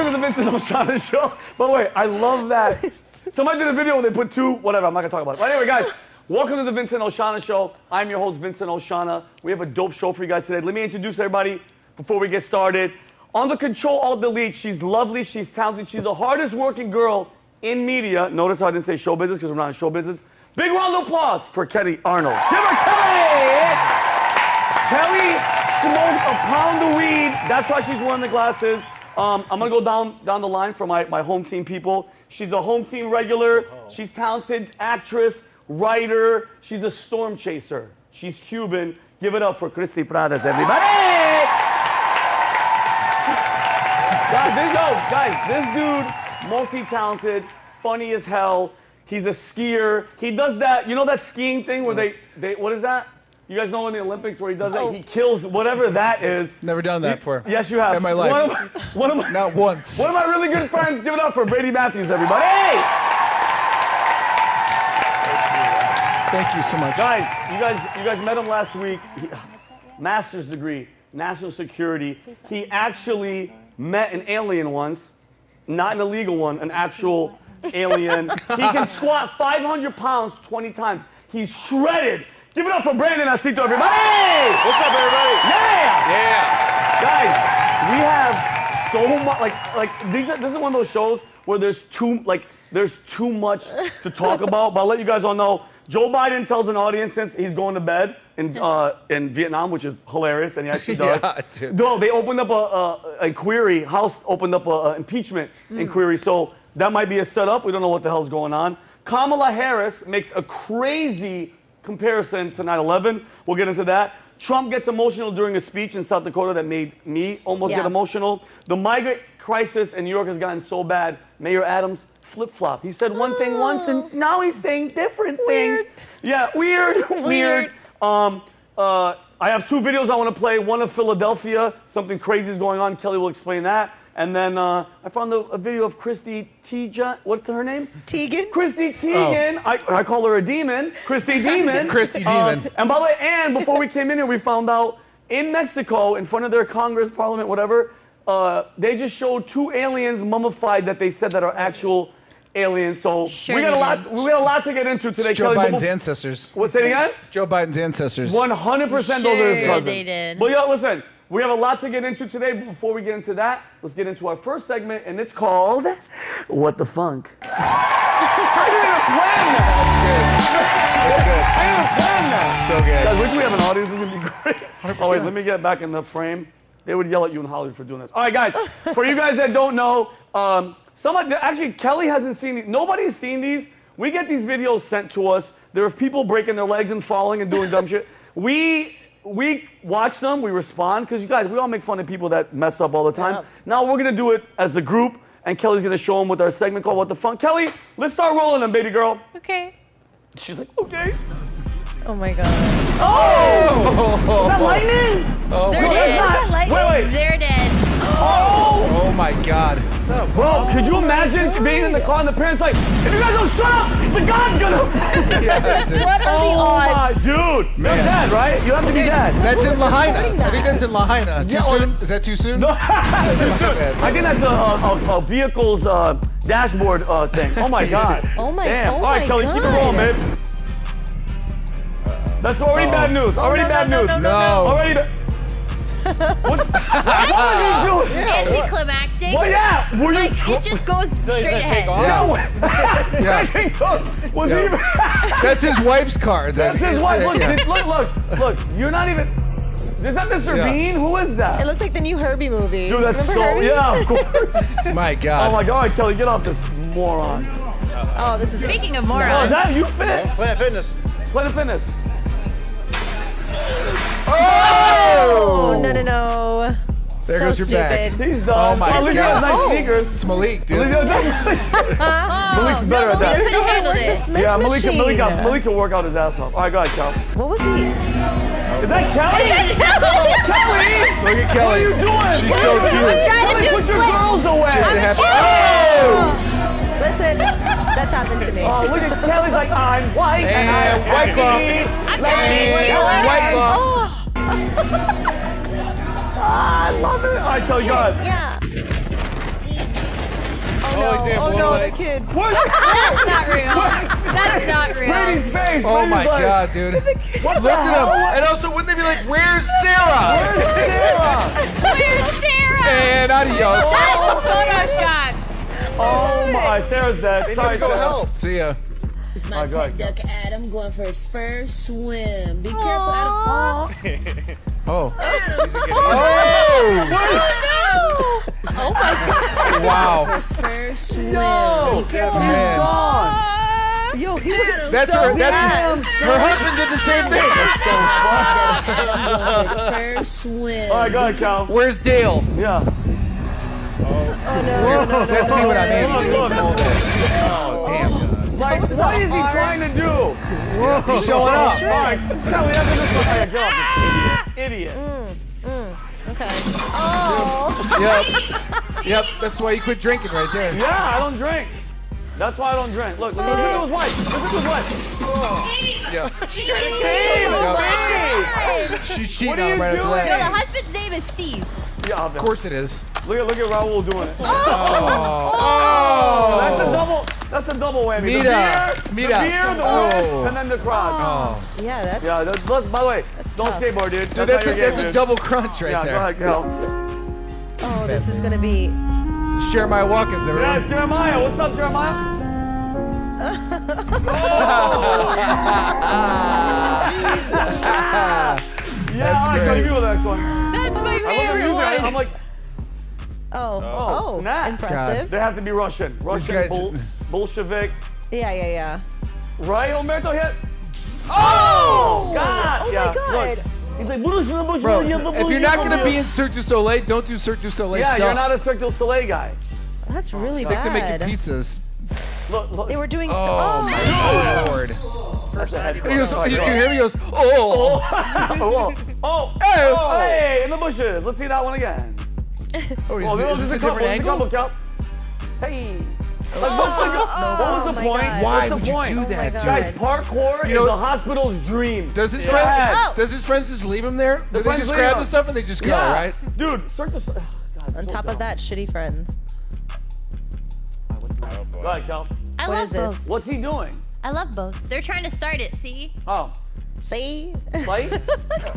Welcome to the Vincent Oshana Show. By the way, I love that. Somebody did a video where they put two, whatever, I'm not gonna talk about it. But anyway, guys, welcome to the Vincent Oshana Show. I'm your host, Vincent Oshana. We have a dope show for you guys today. Let me introduce everybody before we get started. On the Control Alt Delete, she's lovely, she's talented, she's the hardest working girl in media. Notice how I didn't say show business because we're not in show business. Big round of applause for Kelly Arnold. Give her Kelly! Kelly smoked a pound of weed. That's why she's wearing the glasses. I'm gonna go down the line for my home team people. She's a home team regular. She's talented actress, writer. She's a storm chaser. She's Cuban. Give it up for Christie Prades, everybody! Guys, this dude, multi-talented, funny as hell. He's a skier. He does that, you know that skiing thing where they what is that? You guys know in the Olympics where he does that? He kills whatever that is. Never done that before. Yes, you have. In my life. Not once. One of my really good friends. Give it up for Brady Matthews, everybody. Thank you so much. Guys, you guys met him last week. Master's degree, national security. He actually met an alien once, not an illegal one, an actual alien. He can squat 500 pounds 20 times. He's shredded. Give it up for Brandon Acito, everybody! What's up, everybody? Yeah! Yeah! Guys, we have so much, this is one of those shows where there's too much to talk about, but I'll let you guys all know, Joe Biden tells an audience since he's going to bed in Vietnam, which is hilarious, and he actually does. Yeah, dude. No, they opened up a query, House opened up an impeachment inquiry, so that might be a setup. We don't know what the hell's going on. Kamala Harris makes a crazy comparison to 9/11. We'll get into that. Trump gets emotional during a speech in South Dakota that made me almost get emotional. The migrant crisis in New York has gotten so bad, Mayor Adams flip-flop. He said one thing once and now he's saying different things. Yeah, weird. I have two videos I want to play. One of Philadelphia, something crazy is going on. Kelly will explain that. And then I found a video of Chrissy Teigen. What's her name? Teigen. Chrissy Teigen. Oh. I call her a demon. Christy Demon. Christy Demon. And by the way, and before we came in here, we found out in Mexico, in front of their Congress, Parliament, whatever, they just showed two aliens mummified that they said that are actual aliens. So we got a lot to get into today. It's Joe Kelly, Biden's ancestors. What's it again? Joe Biden's ancestors. 100% those are his cousins. They did. But yeah, listen. We have a lot to get into today, but before we get into that, let's get into our first segment, and it's called What the Funk. I didn't even plan that. I didn't even plan that. So good. Guys, wish we have an audience. This is going to be great. 100%. Oh, wait, let me get back in the frame. They would yell at you in Hollywood for doing this. All right, guys, for you guys that don't know, actually, Kelly hasn't seen these. Nobody's seen these. We get these videos sent to us. There are people breaking their legs and falling and doing dumb shit. We watch them, we respond, because you guys, we all make fun of people that mess up all the time. Yeah. Now we're gonna do it as a group, and Kelly's gonna show them with our segment called What the Funk. Kelly, let's start rolling them, baby girl. Okay. She's like, okay. Oh my god. Oh! Is that lightning? Oh, They're dead. Is that lightning? Wait. They're dead. Oh! Oh my god. Bro, could you imagine being in the car and the parents like, if you guys don't shut up, the God's gonna... Yeah, dude. What are the odds? Dude, you're dead, right? You have to be dead. That's in Lahaina. I think that's in Lahaina. Too soon? Is that too soon? No, I think that's a vehicle's dashboard thing. Oh my god. Oh my god. Damn. All right, Kelly, keep it rolling, babe. That's already bad news. Already bad news. No. Already bad. What are you doing? Anticlimactic. Well, yeah. Were you it just goes straight ahead. No. Yeah. Was he even... That's his wife's card. That's his wife. Look. You're not even... Is that Mr. Bean? Who is that? It looks like the new Herbie movie. Dude, that's Remember so... Herbie? Yeah, of course. My god. Oh my god, Kelly, get off this moron. Oh, this is... Speaking of Oh, morons. is that you fit? Planet Fitness. Planet Fitness. Oh! No. There so goes your stupid. back. He's done. Oh my look at god. his nice sneakers. It's Malik, dude. Malik's better at that. Malik could have handled it. Yeah, Malik can work out his ass off. All right, go ahead, Kel. What was he? Is that Kelly? Kelly! Look at Kelly. What are you doing? She's so cute. I'm trying to Kelly, do put your split. girls away. Listen, that's happened to me. Oh, look at Kelly's like, I'm white and I'm White Claw. I'm trying to White Claw. Oh. I love it. All right, Kelly, go ahead. Yeah. example. Oh no, the like, kid. What? That's not real. That's not real. Brady's face. oh my Brady's like, God, dude. What Look the at hell? him. And also, wouldn't they be like, where's Sarah? Where's Sarah? Where's Sarah? And adios. That's photoshopped. Oh my, Sarah's dead. Sorry, Go Sarah. help. See ya. It's my Oh, go pet ahead, duck Adam going for his first swim. Be careful, Adam. Oh. Oh. Oh my God. Wow. His first swim. Yo, Be careful. Man. gone. Yo, he was That's so her. bad. Her husband did the same thing. Adam going for his first swim. All right, go ahead, Cal. Where's Dale? Yeah. Oh no. That's me when I'm Look, Andy. look. Oh, damn. Like, what is he trying to do? He's showing up. All right, Cal, we have to just look like a girl. Idiot. Okay. Oh. Yep. That's why you quit drinking right there. Yeah, I don't drink. That's why I don't drink. Look at his wife. Look at his wife. Yeah. Hey, She's What cheating are on you him right after doing? No, the that. husband's name is Steve. yeah, Of course it is. look at Raul doing it. Oh. That's a double whammy. Mira. The beer, the wrist, and then the crowd. Oh. Yeah, that's. Yeah, by the way, don't tough. skateboard, dude. Dude, That's that's a double crunch right Yeah, there. go ahead, Cal. Oh, this is gonna be. Jeremiah Watkins, Yeah, everyone. Jeremiah. What's up, Jeremiah? Yeah, That's I like how great. you do the next one. That's my I look at favorite you guys, one. I'm like, Oh, snap. impressive. They have to be Russian. Russian, guys- Bolshevik. Yeah. Right, Humberto hit? Oh! God! Oh yeah, my God. Look. He's like, Bro, If you're not going to be in Cirque du Soleil, don't do Cirque du Soleil Yeah, stuff. you're not a Cirque du Soleil guy. That's really Stick to bad. making pizzas. Look. They were doing Oh, so. my Lord. That's a head And he goes, crack. did you hear me? He goes, oh. Hey, in the bushes. Let's see that one again. Oh, Oh, is this a different angle? Hey. Like, what was the my point? God. Why What's would the you point? do Oh my that, God. dude? Guys, parkour You know- is a hospital's dream. Does his Yeah. friend? Does his friends just leave him there? Do they friends just leave grab him. the stuff and they just go, Yeah. right? Dude, Cirque du Soleil. God, On so top dumb. of that, shitty friends. Go ahead, Kel. I What love is this? boats. What's he doing? I love boats. They're trying to start it, see? Oh, See? fight?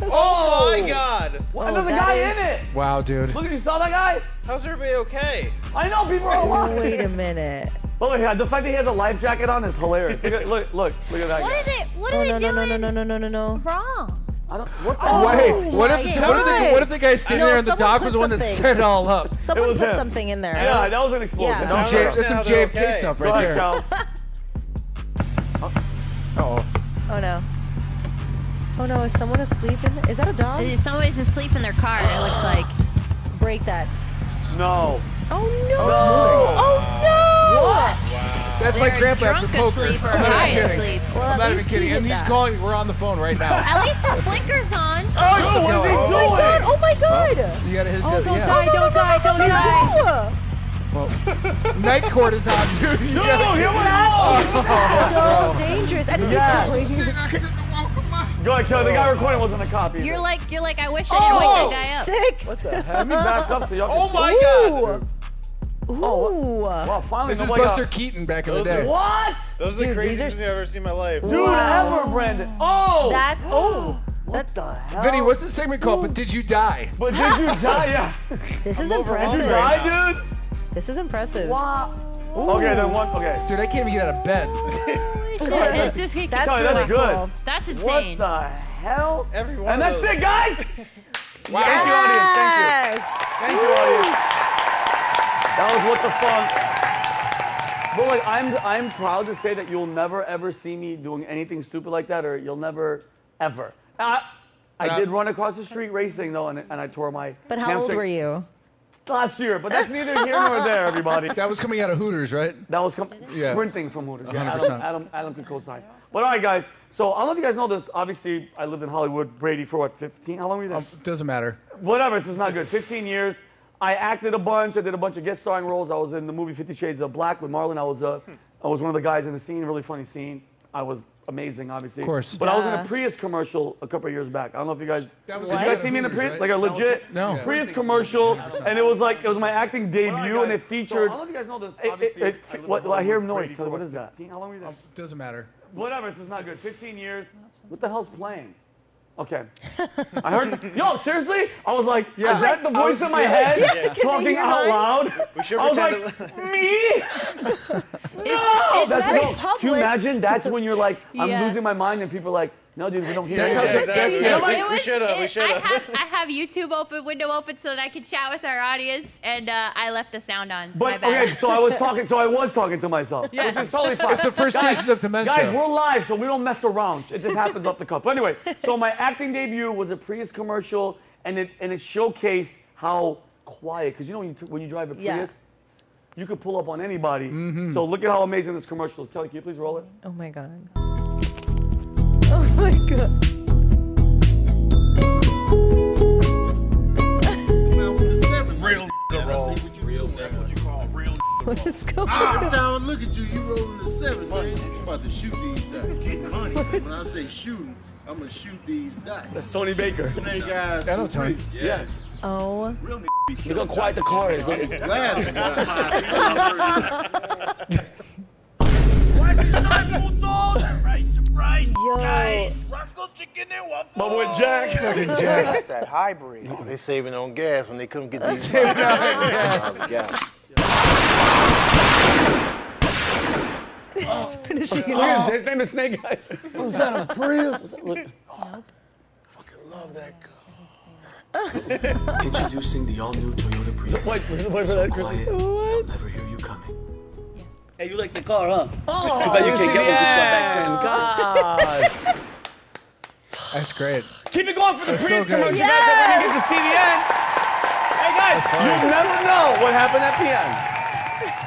Oh my God! What? Oh, There's a that guy is- in it. Wow, dude. Look at you saw that guy? How's everybody okay? I know people are alive. Wait a minute. But look, the fact that he has a life jacket on is hilarious. Look at that What guy. is it? What Oh are they no doing no. wrong? I don't. What the? Oh, Wait, what if, my what if the guy sitting No, there and the someone dog put was the one that something. set it all up? Someone was put him. something in there. Yeah, that was an explosion. Yeah. That Some was J- a- that's some How they're JFK okay. stuff Go right ahead, there. Cal. Oh. Oh no. Oh no, is someone asleep in there? Is that a dog? Somebody's asleep in their car, it looks like. Break that. No. Oh no! No. Oh no! That's my They're grandpa after drunk poker. asleep or I'm not high even kidding. asleep. Well, I'm at not even least kidding. you And did he's that. calling. We're on the phone right now. At least his blinker's on. Oh, dude, what is he Oh, doing? my God! Oh my God! You gotta hit Oh, it. don't Yeah. die! Don't die! Don't die! Well, night court is on, dude. You No, gotta- here we go. So dangerous. And Yes. it's Go ahead, Kel. The guy recording wasn't a cop either. You're like, I wish I didn't wake that guy up. sick. What the hell? Let me back up so y'all can Oh my Ooh. God! Ooh. Wow, finally This is nobody Buster got... Keaton back in the Those are- day. What? Those are the Dude, these craziest are- things I've ever seen in my life. Dude, Wow. ever, Brandon. Oh! That's what that's the hell? Vinny, what's the segment called? But did you die? But did you die? Yeah. this is I'm overwhelmed You impressive. right died, dude? This is impressive. Wow. Okay, then what? Okay. Dude, I can't even get out of bed. It's just That's Kelly, really that's good. cool. That's What insane. the hell? Every one And of that's those. it, guys. Wow. Thank you, audience. Thank you. Yes. Thank you, audience. That was what the fuck. But like, I'm proud to say that you'll never ever see me doing anything stupid like that, or you'll never ever. I did run across the street racing though, and I tore my. But how old hamstring were you? Last year, but that's neither here nor there, everybody. That was coming out of Hooters, right? That was Yeah. sprinting from Hooters. Yeah, 100%. Adam can co-sign. But all right, guys. So I don't know if you guys know this. Obviously, I lived in Hollywood. Brady for what, 15? How long were you there? Doesn't matter. Whatever. This is not good. 15 years. I acted a bunch. I did a bunch of guest starring roles. I was in the movie 50 Shades of Black with Marlon. I was one of the guys in the scene. Really funny scene. I was amazing, obviously. Of course. But I was in a Prius commercial a couple of years back. I don't know if you guys, That was did you guys see me in a Prius? right? Like a legit No. Prius commercial, and it was my acting debut, and it featured. I don't know if you guys know this. I hear noise. What is that? How long were you there? Doesn't matter. Whatever, this is not good. 15 years. What the hell's playing? Okay. I heard, yo, seriously? I was like, is that the voice in my head talking out loud? We should I was pretend like, me? It's very Can you public. imagine? That's when you're like, I'm Yeah. losing my mind, and people are like, no, dude, we don't hear That's you. how- exactly. Yeah. We should have. I have YouTube window open so that I can chat with our audience, and I left the sound on. My But bad. okay, so I was talking to myself, which is totally fine. It's the first stages of dementia. Guys, we're live, so we don't mess around. It just happens off the cuff. But anyway, so my acting debut was a Prius commercial, and it showcased how quiet, because you know when you drive a Prius, Yeah. you could pull up on anybody. So look at how amazing this commercial is. Kelly, can you please roll it? Oh my god. Oh my god. What is going on? Every time I look at you, you rolling the 7, man. I'm about to shoot these dice. Get money. When I say shooting, I'm gonna shoot these dice. That's Tony Baker. Snake eyes. I know Tony. Yeah. Oh. Look how quiet the car is. Look. Laughing. Yo. But with Jack. Fucking Jack. That hybrid. Oh, they saving on gas when they come get these. Finishing it Look off. at his name is Snake Eyes. Was that a Prius? Fucking love that car. Introducing the all-new Toyota Prius. Wait for So that, Chrissy. quiet, they'll never hear you coming. Hey, you like the car, huh? Oh, Too bad you can't get one God. That's great. Keep it going for the That's Prius so good. commercial, guys. I want you to see the end. Hey, guys, you'll never know what happened at the end.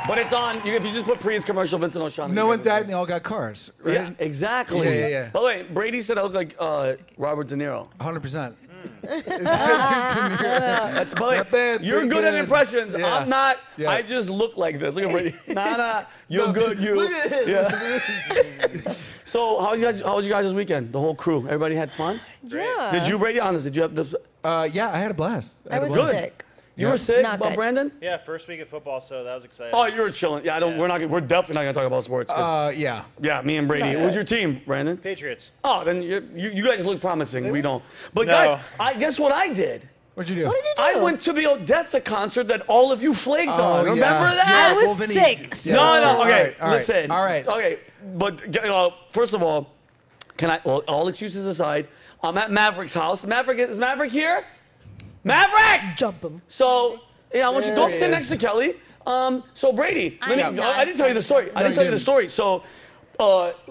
But it's on. If you just put Prius commercial, Vincent Oshana. No one died and they all got cars, right? Yeah, exactly. Yeah. By the way, Brady said I look like Robert De Niro. 100%. That's by Not bad, You're pretty good at good. impressions. Yeah. I'm not. Yeah. I just look like this. Look at Brady. Nah. You're No, good. You. look at him. Yeah. So how was you guys this weekend? The whole crew. Everybody had fun. Yeah. Did you, Brady? Honest, did you have this? Yeah, I had a blast. I was Good. sick. You were sick, Not good. Brandon? Yeah, first week of football, so that was exciting. Oh, you were chilling. Yeah, I don't. Yeah. We're definitely not gonna talk about sports. 'Cause, Yeah. yeah, me and Brady. Not Who's good. your team, Brandon? Patriots. Oh, then you guys look promising. We don't. But No. guys, I guess what I did. What'd you do? What did you do? I went to the Odessa concert that all of you flaked on. yeah. Remember that? Yeah, I was well, Vinnie- sick. Yeah. No. Okay, All right, listen. all right. Okay, but first of all, well, all excuses aside, I'm at Maverick's house. Is Maverick here? Maverick! Jump him. So, yeah, I want you to go There he sit is. next to Kelly. So Brady, I am not I didn't tell you the story. I No, didn't tell you you the didn't. story. So,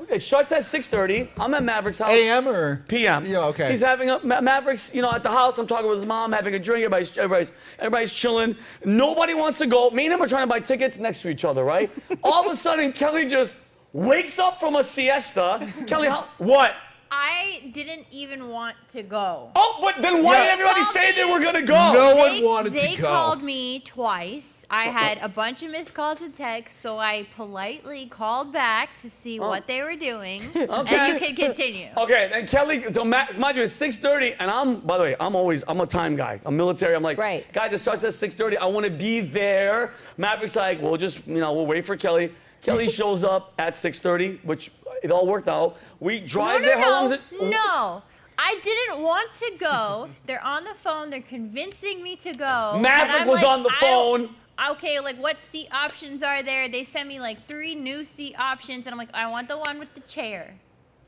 it starts at 6:30. I'm at Maverick's house. AM or? PM. Yeah, okay. He's having Maverick's, at the house. I'm talking with his mom, having a drink. Everybody's chilling. Nobody wants to go. Me and him are trying to buy tickets next to each other, right? All of a sudden, Kelly just wakes up from a siesta. Kelly, what? I didn't even want to go. Oh, but then why Yeah. did everybody Called say me. they were gonna go? No one wanted They to go. called me twice. I had a bunch of missed calls and texts, so I politely called back to see what they were doing. Okay. And you can continue. Okay, and Kelly, so mind you, it's 6:30, and by the way, I'm a time guy. I'm military. I'm like, Right. guys, it starts at 6:30. I want to be there. Maverick's like, we'll wait for Kelly. Kelly shows up at 6:30, which it all worked out. We drive there. How long is it? No. I didn't want to go. They're on the phone. They're convincing me to go. Maverick And I'm was like, on the I don't- phone. Okay, like what seat options are there? They sent me like 3 new seat options, and I'm like, I want the one with the chair.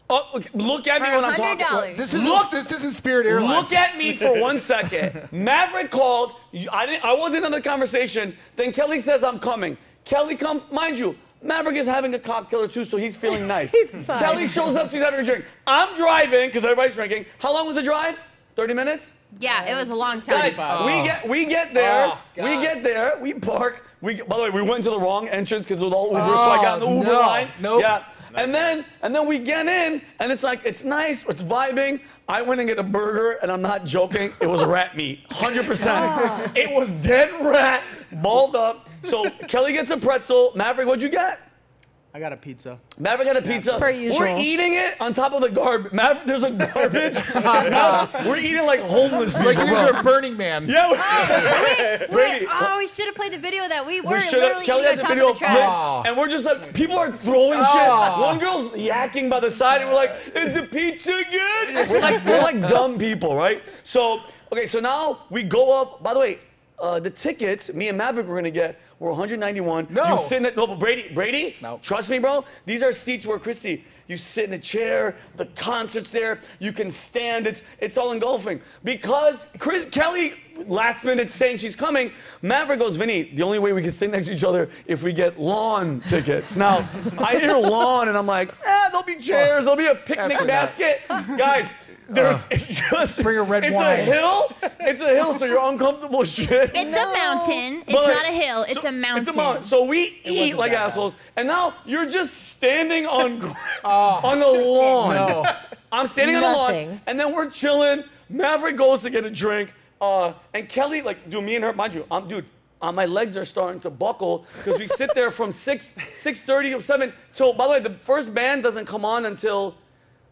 Oh, look at me For when I'm talking. $100. This isn't Spirit Airlines. Look at me for 1 second. Maverick called. I wasn't in the conversation. Then Kelly says I'm coming. Kelly comes. Mind you, Maverick is having a cocktail or two, so he's feeling nice. He's fine. Kelly shows up. She's having a drink. I'm driving because everybody's drinking. How long was the drive? 30 minutes. Yeah, it was a long time. Guys, we get there. Oh, God. We get there. We park. By the way, we went to the wrong entrance because it was all Uber, so I got in the Uber no. line. Nope. Yeah. And then we get in, and it's like, it's nice, it's vibing. I went and get a burger, and I'm not joking, it was rat meat, 100%. It was dead rat, balled up. So Kelly gets a pretzel. Maverick, what'd you get? I got a pizza. Maverick got a pizza. Per usual. We're eating it on top of the garbage. There's a garbage. We're eating like homeless people. Like you're a Burning Man. Yeah. Wait. Oh, we should have played the video that we were Kelly literally has eating the on top video of the trash. Oh. and we're just like, people are throwing shit. One girl's yakking by the side, and we're like, is the pizza good? We're like dumb people, right? So, okay, so now we go up. By the way, the tickets, me and Maverick were gonna get, were 191. No. You sitting at, no, but Brady, No. Trust me, bro. These are seats where Christy, you sit in a chair, the concert's there, you can stand, it's all engulfing. Because Kelly, last minute saying she's coming, Maverick goes, Vinny, the only way we can sit next to each other if we get lawn tickets. Now, I hear lawn and I'm like, there'll be chairs, there'll be a picnic Absolutely basket. Guys, it's just, bring a red it's wine. It's a hill, so you're uncomfortable shit. It's a mountain. It's But, not a hill. It's a mountain. It's a mountain. So we eat like assholes, and now you're just standing on the lawn. No. I'm standing on the Nothing. lawn, and then we're chilling. Maverick goes to get a drink, and Kelly, like, dude, me and her, mind you, my legs are starting to buckle because we sit there from 6:30 or 7 till. By the way, the first band doesn't come on until.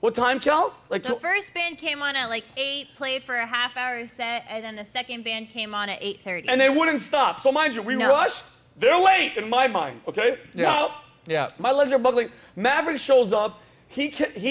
What time, Kel? Like The first band came on at like 8, played for a half-hour set, and then the second band came on at 8:30. and they wouldn't stop. So mind you, we No. rushed. They're late in my mind, okay? Yeah. Now, Yeah. my legs are buckling. Maverick shows up. He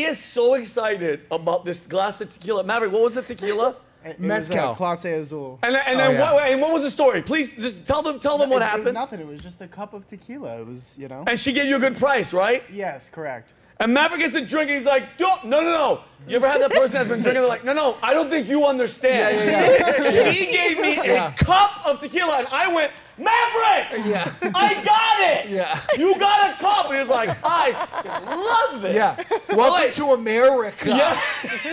is so excited about this glass of tequila. Maverick, what was the tequila? It Mezcal. was Clase Azul. And then yeah. what was the story? Please just tell them what It was happened. nothing. It was just a cup of tequila. It was, you know. And she gave you a good price, right? Yes, correct. And Maverick gets to drink, and he's like, no. You ever had that person that's been drinking? They're like, no, I don't think you understand. Yeah. She gave me a cup of tequila, and I went, Maverick! Yeah. I got it! Yeah. You got a cup! And he was like, I love this. Yeah. Welcome to America. Yeah.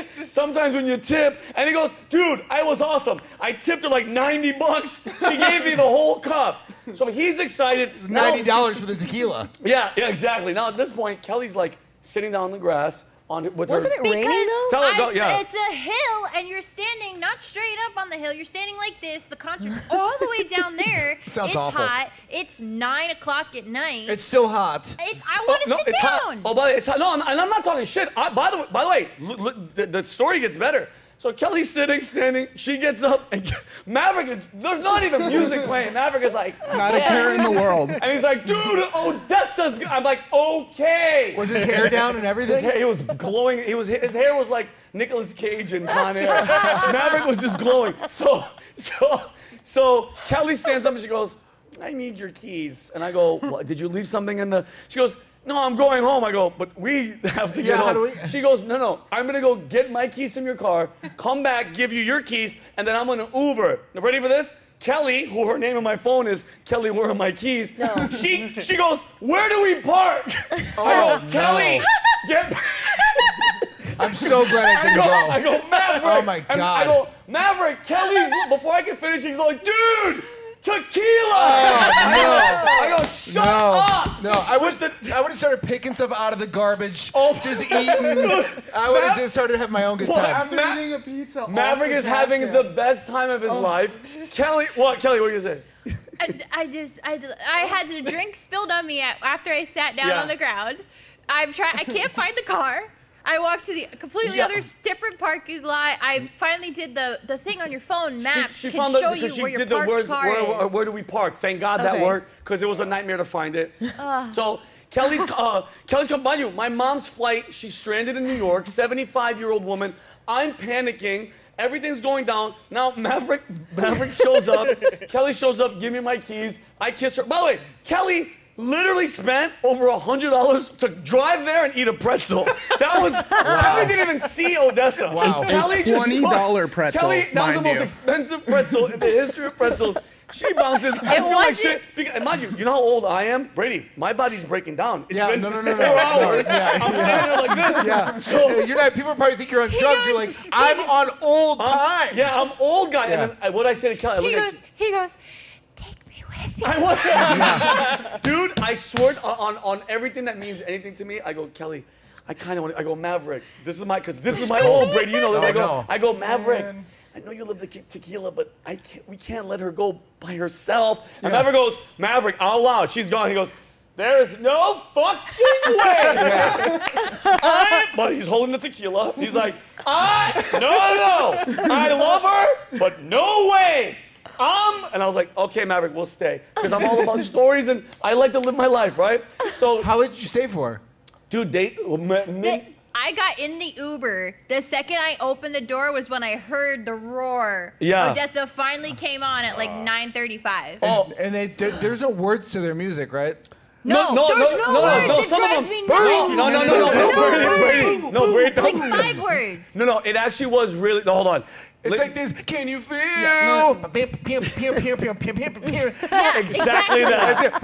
Sometimes when you tip, and he goes, dude, I was awesome. I tipped her like $90. She gave me the whole cup. So he's excited. It's $90 for the tequila. Yeah, exactly. Now at this point, Kelly's like sitting down on the grass with Wasn't her. it raining though? Tell her, go, yeah. It's a hill, and you're standing not straight up on the hill. You're standing like this. The concert's all the way down there. Sounds it's awful. hot. It's 9 o'clock at night. It's still hot. I want to sit it's down. hot. Oh, but it's hot. No, I'm not talking shit. By the way, look, the story gets better. So Kelly's sitting, standing. She gets up, and Maverick is. There's not even music playing. Maverick is like, Not a care in the world. and he's like, dude, Odessa's. I'm like, okay. Was his hair down and everything? He was glowing. His hair was like Nicolas Cage in Con Air. Maverick was just glowing. So Kelly stands up and she goes, I need your keys. And I go, what, did you leave something in the? She goes, no, I'm going home. I go, but we have to get how home. do we? She goes, no, I'm gonna go get my keys from your car, come back, give you your keys, and then I'm gonna Uber. Now, ready for this? Kelly, who her name on my phone is Kelly, where are my keys? No. She goes, where do we park? Oh, I go, Kelly, no. get. I'm so glad I didn't go. I go, Maverick. Oh my And God. I go, Maverick, Kelly's, before I can finish, he's like, dude, tequila. I go, shut up. No, I would have started picking stuff out of the garbage, Oh. just eating. I would have just started to have my own good What? time. After eating a pizza. Maverick is having the best time of his life. Kelly, what are you gonna say? I had the drink spilled on me after I sat down Yeah. on the ground. I can't find the car. I walked to the completely other different parking lot. I finally did the thing on your phone. Maps She can found show because you where she your did the parked words, car is. where do we park? Thank God that Okay. worked, because it was a nightmare to find it. So Kelly's come by you. My mom's flight, she's stranded in New York, 75-year-old woman. I'm panicking. Everything's going down. Now Maverick shows up. Kelly shows up, give me my keys. I kiss her. By the way, Kelly literally spent over $100 to drive there and eat a pretzel. That was, Kelly didn't even see Odessa. Wow. Kelly A $20 pretzel, Kelly, that was the mind most you. expensive pretzel in the history of pretzels. She bounces. I feel like shit. And mind you, you know how old I am? Brady, my body's breaking down. It's Yeah, been no. 4 hours. Yeah. I'm standing there like this. Yeah. So, You're not. People probably think you're on drugs. You're like, I'm on old time. yeah, I'm old guy. Yeah. And then what I say to Kelly, I look at He goes, take me with you. I want, dude, I swear on everything that means anything to me, I go, Kelly, I kind of want to, I go, Maverick, this is my old Brady, you know this. Oh, I go, Maverick, I know you love the tequila, but we can't let her go by herself. And Maverick goes, Maverick, out loud, she's gone. He goes, There is no fucking way. But he's holding the tequila. He's like, no. I love her, but no way. And I was like, okay, Maverick, we'll stay. Because I'm all about stories and I like to live my life, right? So how long did you stay for? Dude, I got in the Uber. The second I opened the door was when I heard the roar. Yeah. Odessa finally came on at like 9:35. Oh, and there's no words to their music, right? No, there's no words. It Some of drives them. me nuts. Brady. No, Brady. Like 5 words. No, it actually was really. No, hold on. It's like this. Can you feel? Yeah, exactly that.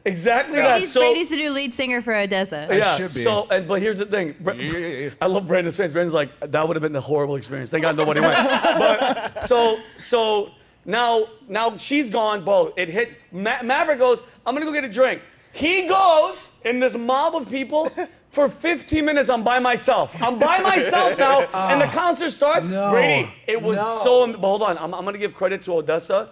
Exactly that. Brady's the new lead singer for Odessa. Yeah. should be. So, but here's the thing. I love Brandon's fans. Brandon's like, that would have been a horrible experience. Thank God nobody went. But so now she's gone. Bo, it hit. Maverick goes, I'm gonna go get a drink. He goes in this mob of people. For 15 minutes, I'm by myself. I'm by myself now, and the concert starts. No, Brady, it was so. But hold on, I'm gonna give credit to Odessa.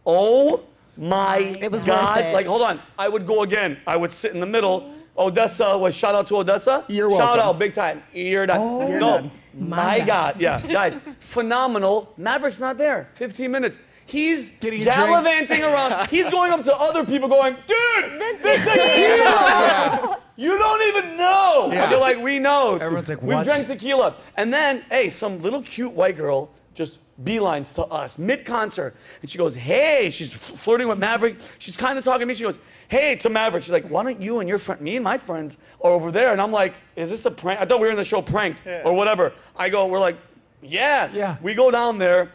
Oh my God! Like, hold on, I would go again. I would sit in the middle. Odessa was shout out to Odessa. You're shout welcome. out, big time. You're done. Oh, you're no, done. my God, yeah, guys, phenomenal. Maverick's not there. 15 minutes. He's getting gallivanting around. He's going up to other people going, dude, this tequila. You don't even know. Yeah. And they're like, we know. Everyone's like, we what? drank tequila. And then, hey, some little cute white girl just beelines to us mid-concert. And she goes, hey, she's flirting with Maverick. She's kind of talking to me. She goes, hey, to Maverick. She's like, why don't you and your friend, me and my friends are over there. And I'm like, is this a prank? I thought we were in the show Pranked or whatever. We're like, yeah. We go down there.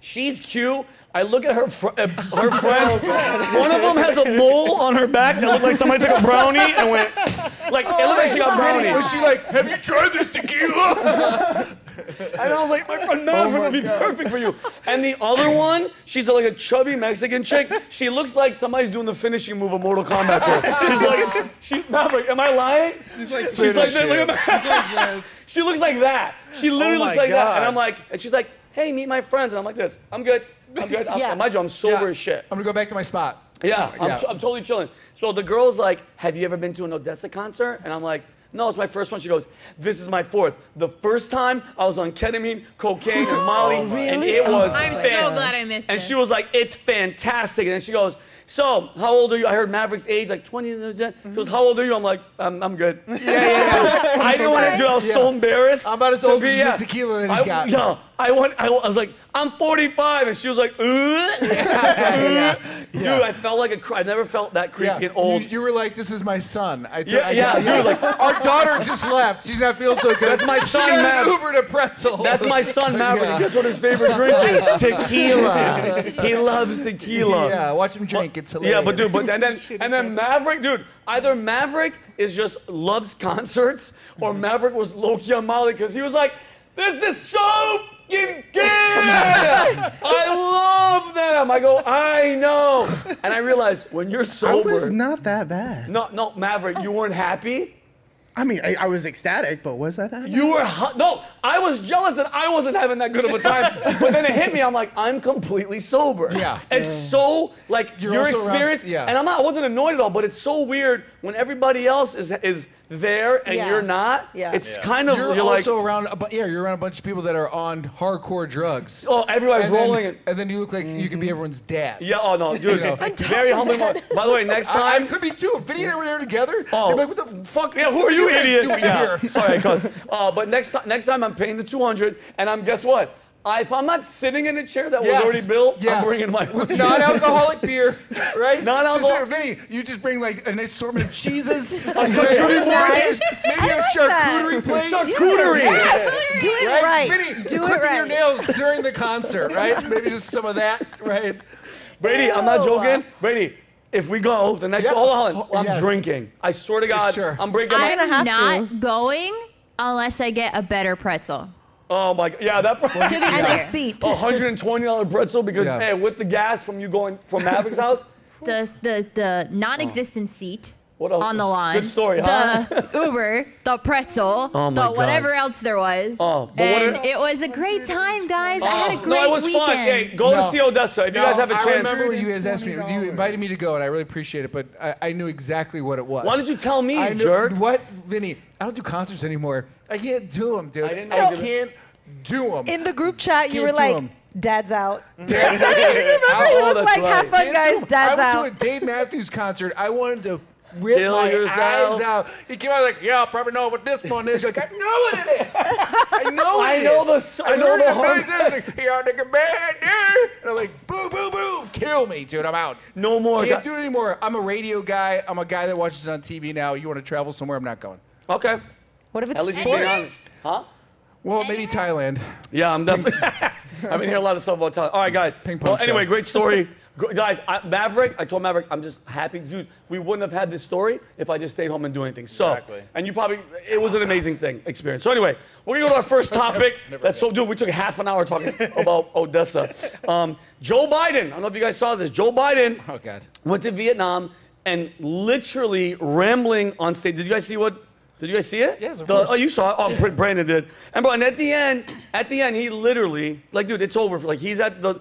She's cute. I look at her friend. One of them has a mole on her back that looked like somebody took a brownie and went, like, it looked like she got brownie. Was she like, have you tried this tequila? And I was like, my friend Maverick would be perfect for you. And the other one, she's like a chubby Mexican chick. She looks like somebody's doing the finishing move of Mortal Kombat to her. She's like, Maverick, am I lying? She's like this. Look at Maverick. She looks like that. She literally looks like that. And I'm like, and she's like, hey, meet my friends. And I'm like this. I'm good. Mind you, I'm sober as shit. I'm gonna go back to my spot. Yeah, I'm totally chilling. So the girl's like, have you ever been to an Odessa concert? And I'm like, no, it's my first one. She goes, this is my fourth. The first time I was on ketamine, cocaine, and Molly, and it was I'm so glad I missed it. And she was like, it's fantastic. And then she goes, so, how old are you? I heard Maverick's age, like 20. She goes, how old are you? I'm like, I'm good. Yeah. I didn't want to do it. I was so embarrassed. I'm about as old as the tequila that he's got. Yeah. I was like, I'm 45. And she was like, Dude, I felt like I never felt that creepy and old. You were like, this is my son. Dude, like, our daughter just left. She's not feeling so good. That's my son, she got Maverick. an Uber to pretzel. That's my son, Maverick. And guess what his favorite drink is? Tequila. He loves tequila. Yeah, watch him drink. It's hilarious. Yeah, but and then Maverick, dude. Either Maverick loves concerts, or Maverick was low-key on Molly because he was like, this is so fucking good. I love them. I go, I know. And I realized when you're sober. I was not that bad. No, Maverick, you weren't happy? I mean, I was ecstatic, but was I that bad? You were no. I was jealous that I wasn't having that good of a time. But then it hit me. I'm like, I'm completely sober. Yeah. It's so like your experience. And I wasn't annoyed at all. But it's so weird when everybody else is there and you're not. Yeah. It's kind of You're like also around. You're around a bunch of people that are on hardcore drugs. Oh, everybody's rolling. And then you look like you could be everyone's dad. Yeah. Oh no, dude. Very humbling. By the way, next time. I could be too. Vinnie and I were there together. Oh. They'd be like, what the fuck? Yeah. Who are you, idiot? Yeah. Sorry, cuz. But next time I'm paying the $200, and guess what? If I'm not sitting in a chair that was already built, I'm bringing my own chair. Non-alcoholic beer, right? Non-alcoholic. Vinnie, you just bring like an assortment of cheeses. A charcuterie board. Maybe a charcuterie plate. Charcuterie. Yes. Do it right. Vinnie, Do it clipping right. your nails during the concert, right? Maybe just some of that, right? Brady, I'm not joking. Brady, if we go, the next I'm drinking. I swear to God, Sure. I'm breaking my... I'm not going unless I get a better pretzel. Oh my God, yeah, that To be And clear. a seat. $120 pretzel because, hey, with the gas from you going from Maverick's house. The non-existent seat. on the lawn. Good story, huh? The Uber, the pretzel, Oh my the God. whatever else there was. Oh, but and what it was a great time, guys. I had a great no, it was weekend. fun. Hey, go to see Odessa if you guys have a chance. I remember when you guys asked me, you invited me to go, and I really appreciate it, but I knew exactly what it was. Why did you tell me, I knew, jerk? What, Vinny? I don't do concerts anymore. I can't do them, dude. I can't do them. In the group chat, you were like, Dad's out. Dad's out. He was like, have fun, guys. Dad's I out. went to a Dave Matthews concert. I wanted to rip Kill my yourself. eyes out. He came out like, yeah, I'll probably know what this one is. You're like, I know what it is. I know what it is. I know the Like, yeah, nigga, man, yeah. And I'm like, boo, boo, boo. Kill me, dude. I'm out. No more. Can't do it anymore. I'm a radio guy. I'm a guy that watches it on TV now. You want to travel somewhere? I'm not going. Okay. What if it's At least you're being sports? honest. Huh? Well, maybe Thailand. Yeah, I'm definitely. I've been hearing a lot of stuff about Thailand. All right, guys. Ping pong Anyway, show. great story. Guys, Maverick, I told Maverick, I'm just happy. Dude, we wouldn't have had this story if I just stayed home and do anything. So, Exactly. and you probably, it was an amazing experience. So anyway, we're going to go to our first topic. Dude, we took half an hour talking about Odessa. Joe Biden, I don't know if you guys saw this. Joe Biden Oh, God. went to Vietnam and literally rambling on stage. Did you guys see it? Yes, of course. Oh, you saw it? Oh, Brandon did. And bro, and at the end, he literally, like, dude, it's over. Like, he's at the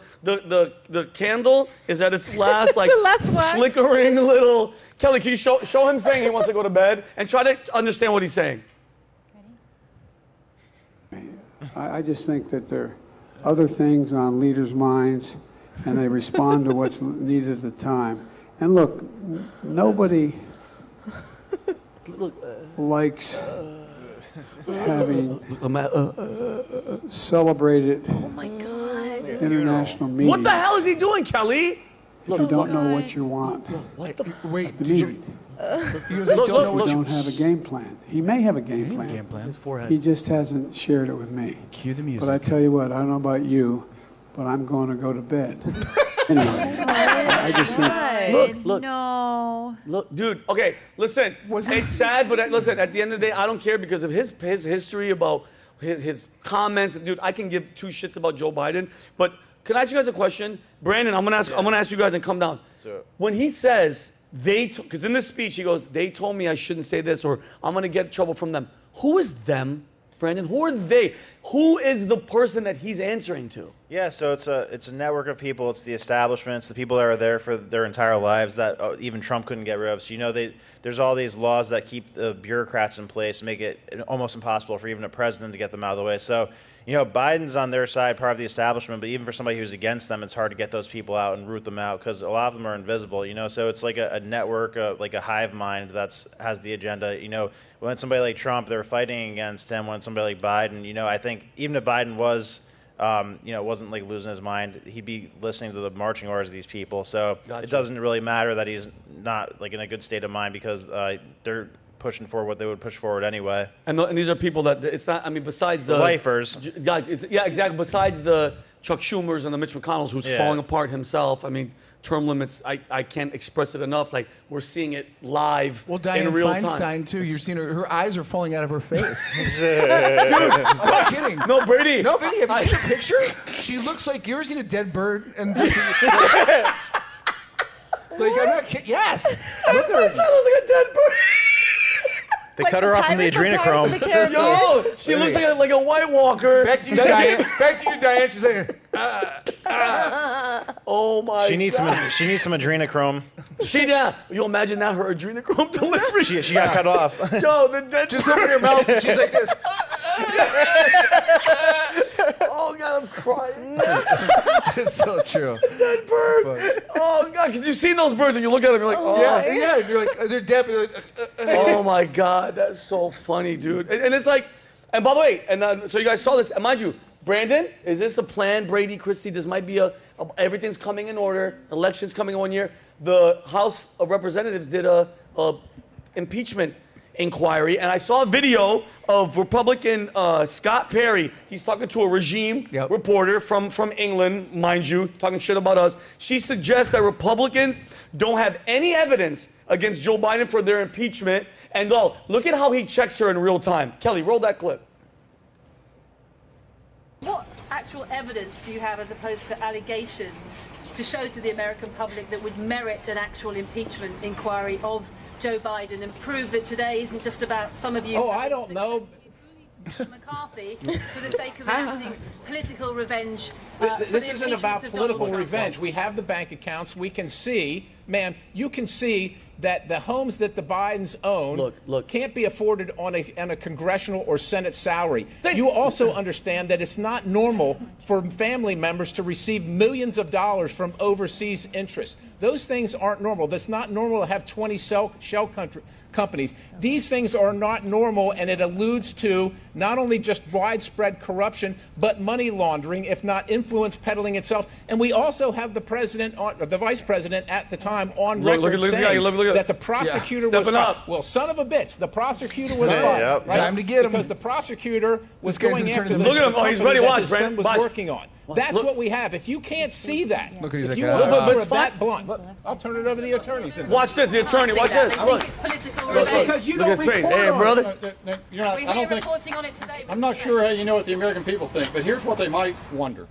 candle is at its last, like, The last wax. flickering little. Kelly, can you show him saying he wants to go to bed and try to understand what he's saying? I just think that there are other things on leaders' minds, and they respond to what's needed at the time. And look, nobody likes having celebrated international meetings. What the hell is he doing, Kelly? If you don't know what you want What the? Wait, at the meeting. you Don't have a game plan. He may have a game plan. His forehead. He just hasn't shared it with me. Cue the music. But I tell you what, I don't know about you, but I'm going to go to bed. Anyway, I just think. Look. No. Look, dude. Okay, listen. It's sad, but listen. At the end of the day, I don't care because of his history about his comments. Dude, I can give two shits about Joe Biden. But can I ask you guys a question, Brandon? I'm gonna ask you guys and come down. Sure. When he says because in this speech he goes, they told me I shouldn't say this, or I'm gonna get in trouble from them. Who is them, Brandon? Who are they? Who is the person that he's answering to? Yeah, so it's a network of people. It's the establishment. It's the people that are there for their entire lives that even Trump couldn't get rid of. So, there's all these laws that keep the bureaucrats in place, make it almost impossible for even a president to get them out of the way. So, Biden's on their side, part of the establishment, but even for somebody who's against them, it's hard to get those people out and root them out because a lot of them are invisible, So it's like a network, like a hive mind that has the agenda. When somebody like Trump, they're fighting against him. When somebody like Biden, I think even if Biden was, wasn't like losing his mind, he'd be listening to the marching orders of these people. So Gotcha. It doesn't really matter that he's not like in a good state of mind because they're pushing forward what they would push forward anyway. And these are people that it's not. I mean, besides the lifers. Yeah, exactly. Besides the Chuck Schumers and the Mitch McConnells, who's falling apart himself. I mean, term limits. I can't express it enough. Like we're seeing it live in real time. Well, Dianne Feinstein too. You're seeing her eyes are falling out of her face. Dude, I'm not kidding. No, Brady. No, Vinnie, have you seen a picture? She looks like, you ever seen a dead bird? And like, I'm not kidding. Yes. Look at her. That looks like a dead bird. They cut her off from the adrenochrome. Yo, she looks like a White Walker. Back to you, Diane. She's like, oh my. She needs some adrenochrome. You imagine that her adrenochrome delivery. She got cut off. Yo, the dead. Just open her mouth. And she's like this. Oh God, I'm crying. It's so true. Dead bird. Oh God, because you've seen those birds and you look at them, you're like, oh. Yeah. You're like, they're dead. You're like, Oh my God, that's so funny, dude. And it's like, and by the way, so you guys saw this. And mind you, Brandon, is this a plan, Brady, Christie? This might be everything's coming in order. Elections coming in 1 year. The House of Representatives did a impeachment inquiry, and I saw a video of Republican Scott Perry. He's talking to a regime reporter from England, mind you, talking shit about us. She suggests that Republicans don't have any evidence against Joe Biden for their impeachment. And look at how he checks her in real time. Kelly, roll that clip. What actual evidence do you have as opposed to allegations to show to the American public that would merit an actual impeachment inquiry of Joe Biden and prove that today isn't just about some of you. Oh, I don't know. McCarthy for the sake of enacting political revenge. This isn't about political revenge. We have the bank accounts. We can see, ma'am, you can see that the homes that the Bidens own can't be afforded on a congressional or Senate salary. You also understand that it's not normal for family members to receive millions of dollars from overseas interests. Those things aren't normal. That's not normal to have 20 shell companies. These things are not normal, and it alludes to not only just widespread corruption, but money laundering, if not influence peddling itself. And we also have the president, the vice president at the time, on record saying that the prosecutor was fired. Well, son of a bitch, the prosecutor was fired. Right? Time to get him. Because the prosecutor was going after look at him. Oh, he's ready. Watch, Brent. Was working on. That's what we have. If you can't see that, look, he's if like, you are that blunt, I'll turn it over to the attorneys. Watch this, the attorney. Watch this. Look. Because you don't report hey, brother. You're not, I don't think. Reporting on it today. I'm not sure how you know what the American people think, but here's what they might wonder.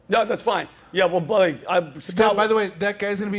No, that's fine. Yeah, well, but by the way, that guy's gonna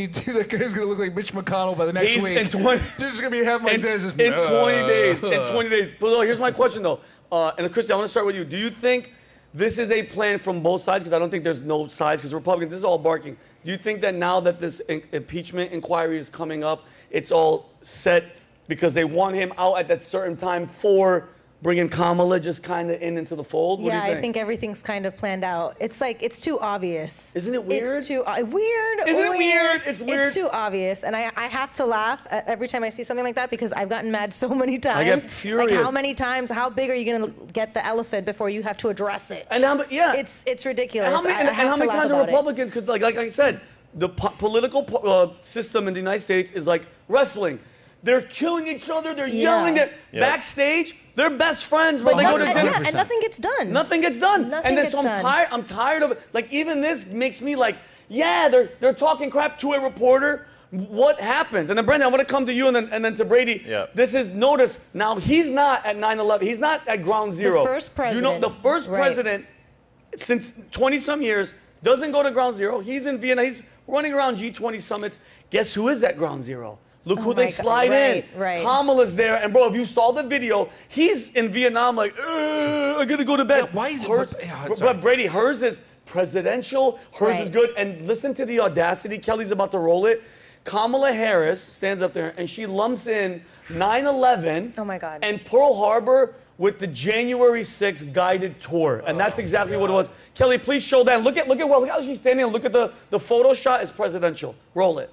look like Mitch McConnell by the next week. In 20, This is gonna be half like this. In 20 days. In 20 days. But look, here's my question though. And Christie, I want to start with you. Do you think this is a plan from both sides? Because I don't think there's no sides, because Republicans, this is all barking. Do you think that now that this impeachment inquiry is coming up, it's all set because they want him out at that certain time for bringing Kamala just kind of into the fold? What do you think? I think everything's kind of planned out. It's like, it's too obvious. Isn't it weird? It's too weird. Isn't it weird? It's weird. It's too obvious. And I have to laugh every time I see something like that, because I've gotten mad so many times. I get furious. Like, how many times, how big are you going to get the elephant before you have to address it? And it's ridiculous. And how many times are Republicans, because like I said, the political system in the United States is like wrestling. They're killing each other. They're yelling at backstage. They're best friends, bro. They go to dinner. And nothing gets done. Nothing gets done. I'm tired of it. Like, even this makes me like, they're talking crap to a reporter. What happens? And then, Brendan, I want to come to you and then to Brady. Yeah. This is, notice, now he's not at 9/11. He's not at ground zero. The first president. You know, the first president since 20-some years doesn't go to ground zero. He's in Vienna. He's running around G20 summits. Guess who is at ground zero? Look who they slide in. Right. Kamala's there, and bro, if you saw the video, he's in Vietnam like, I gotta go to bed. Yeah, why is but Brady, hers is presidential. Hers is good. And listen to the audacity. Kelly's about to roll it. Kamala Harris stands up there and she lumps in 9/11. Oh my God. And Pearl Harbor with the January 6th guided tour, and that's exactly what it was. Kelly, please show that. Look how she's standing. Look at the photo shot is presidential. Roll it.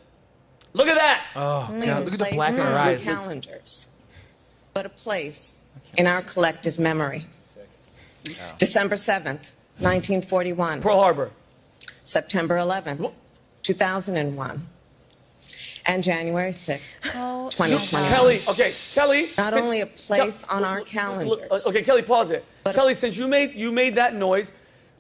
Look at that. Oh, God, look at the black in her eyes. Calendars, but a place in our collective memory. December 7th, 1941. Pearl Harbor. September 11th, 2001. And January 6th, 2021. Kelly. Not only a place on our calendars. Okay, Kelly, pause it. Kelly, since you made that noise,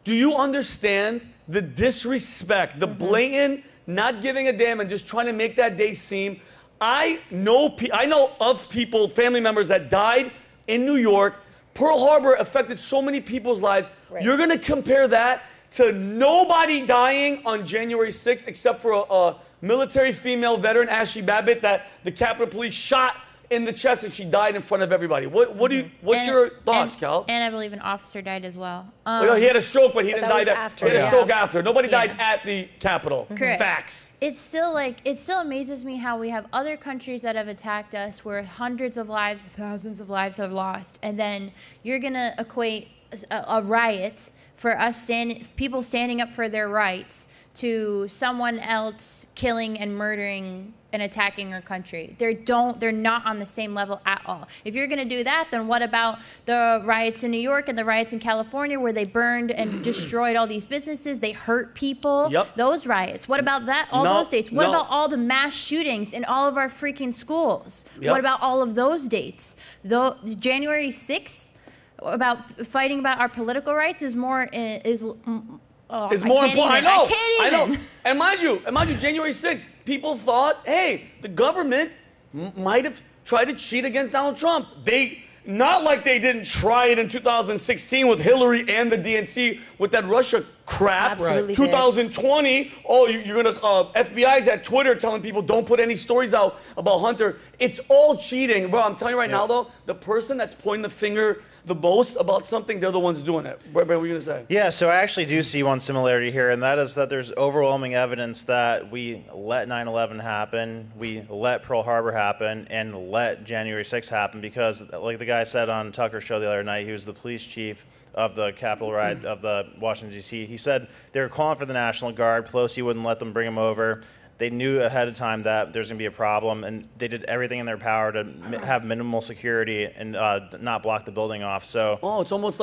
do you understand the disrespect, the blatant not giving a damn and just trying to make that day seem? I know of people, family members that died in New York. Pearl Harbor affected so many people's lives. Right. You're going to compare that to nobody dying on January 6th except for a military female veteran, Ashley Babbitt, that the Capitol Police shot in the chest and she died in front of everybody. What's your thoughts, Cal? And I believe an officer died as well. He had a stroke, but he didn't die there. After, he had a stroke after. Nobody died at the Capitol. Correct. Facts. It still amazes me how we have other countries that have attacked us where hundreds of lives, thousands of lives have lost, and then you're gonna equate a riot for people standing up for their rights to someone else killing and murdering and attacking our country. They're not on the same level at all. If you're gonna do that, then what about the riots in New York and the riots in California where they burned and destroyed all these businesses, they hurt people? Yep. Those riots. What about that? Those dates? What about all the mass shootings in all of our freaking schools? Yep. What about all of those dates? January 6th, about fighting about our political rights is more important. I know. And mind you, January 6th, people thought, hey, the government might have tried to cheat against Donald Trump. not like they didn't try it in 2016 with Hillary and the DNC with that Russia crap. Absolutely did. 2020, oh, you're gonna, FBI's at Twitter telling people don't put any stories out about Hunter. It's all cheating. Bro, I'm telling you right now though, the person that's pointing the finger the most about something, they're the ones doing it. What were you gonna say? Yeah, so I actually do see one similarity here, and that is that there's overwhelming evidence that we let 9/11 happen, we let Pearl Harbor happen, and let January 6th happen because, like the guy said on Tucker's show the other night, he was the police chief of the Capitol riot of the Washington, D.C. He said they were calling for the National Guard. Pelosi wouldn't let them bring him over. They knew ahead of time that there's going to be a problem, and they did everything in their power to have minimal security and not block the building off. So it's almost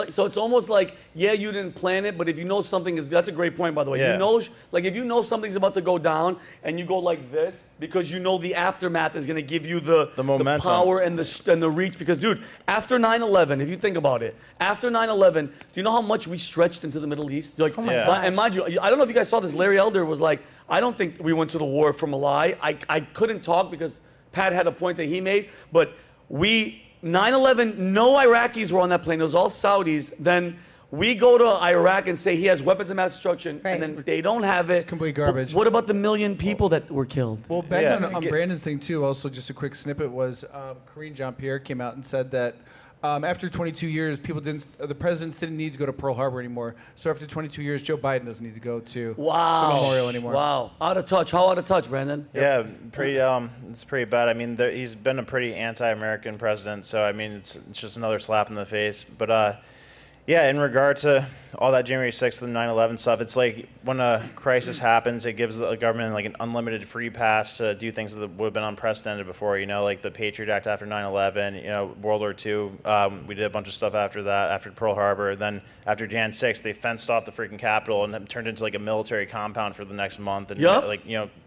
like yeah, you didn't plan it, but if you know something is, that's a great point, by the way. Yeah. You know, like if you know something's about to go down and you go like this because you know the aftermath is going to give you the momentum, the power and the reach. Because dude, after 9/11, if you think about it, after 9/11, do you know how much we stretched into the Middle East? Like, and mind you, I don't know if you guys saw this. Larry Elder was like, I don't think we went to the war from a lie. I couldn't talk because Pat had a point that he made, but 9/11, no Iraqis were on that plane. It was all Saudis. Then we go to Iraq and say he has weapons of mass destruction, and then they don't have it. It's complete garbage. What about the million people that were killed? Well, back on Brandon's thing too, also just a quick snippet was Karine Jean-Pierre came out and said that after 22 years, the presidents didn't need to go to Pearl Harbor anymore. So after 22 years, Joe Biden doesn't need to go to the memorial anymore. Wow, out of touch. How out of touch, Brandon? Yeah, pretty. It's pretty bad. I mean, he's been a pretty anti-American president. So I mean, it's just another slap in the face. But yeah, in regard to all that January 6th and 9/11 stuff, it's like when a crisis happens, it gives the government like an unlimited free pass to do things that would have been unprecedented before. You know, like the Patriot Act after 9/11. You know, World War II. We did a bunch of stuff after that, after Pearl Harbor. Then after Jan 6th, they fenced off the freaking Capitol and turned into like a military compound for the next month, and like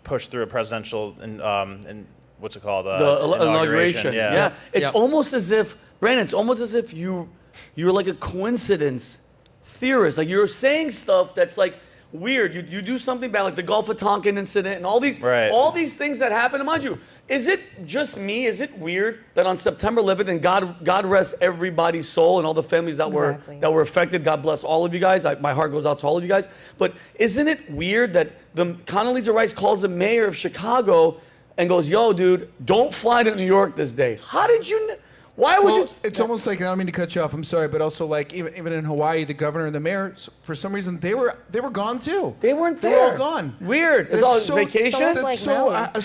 pushed through a presidential and what's it called? The inauguration. Yeah. It's almost as if, Brandon, it's almost as if you're like a coincidence theorist. Like you're saying stuff that's like weird. You do something bad, like the Gulf of Tonkin incident and all these things that happen. And mind you, is it just me? Is it weird that on September 11th, and God rest everybody's soul and all the families that were affected. God bless all of you guys. My heart goes out to all of you guys. But isn't it weird that the Condoleezza Rice calls the mayor of Chicago and goes, "Yo, dude, don't fly to New York this day." How did you? Why would you? It's almost like, and I don't mean to cut you off, I'm sorry, but also like even in Hawaii, the governor and the mayor, for some reason, they were gone too. They weren't there. They were all gone. Weird. It's all vacation. It's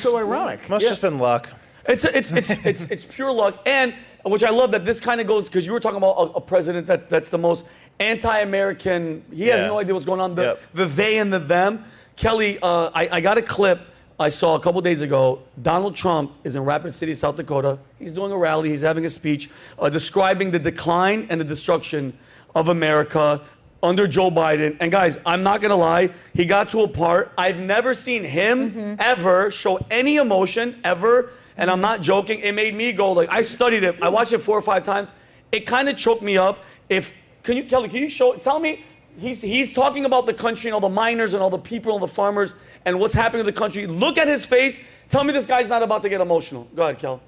so ironic. Must just been luck. It's pure luck, and which I love that this kind of goes, because you were talking about a president that's the most anti-American. He has no idea what's going on. The they and the them. Kelly, I got a clip I saw a couple days ago. Donald Trump is in Rapid City, South Dakota. He's doing a rally. He's having a speech describing the decline and the destruction of America under Joe Biden. And guys, I'm not going to lie. He got to a part. I've never seen him ever show any emotion, ever. And I'm not joking. It made me go, like, I studied it. I watched it 4 or 5 times. It kind of choked me up. Kelly, can you tell me, he's talking about the country and all the miners and all the people and the farmers and what's happening to the country. Look at his face. Tell me this guy's not about to get emotional. Go ahead, Kel.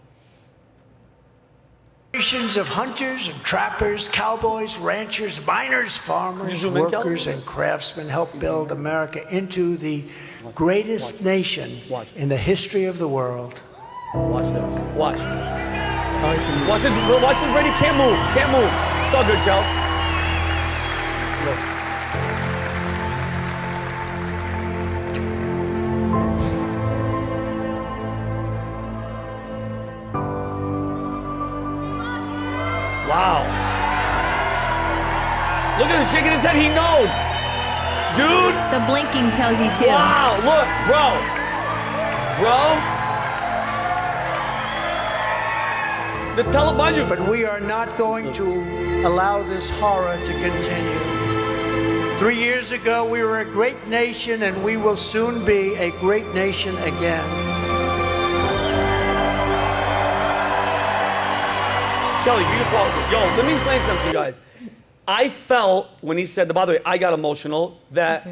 Generations of hunters and trappers, cowboys, ranchers, miners, farmers, workers, and craftsmen helped build America into the greatest nation in the history of the world. Watch this. Watch. Watch this, Brady. Can't move. Can't move. It's all good, Kel. Look. Wow. Look at him shaking his head. He knows. Dude. The blinking tells you too. Wow. Look, bro. The Taliban. But we are not going to allow this horror to continue. 3 years ago, we were a great nation, and we will soon be a great nation again. Kelly, you can pause it. Yo, let me explain something to you guys. I felt when he said, by the way, I got emotional, that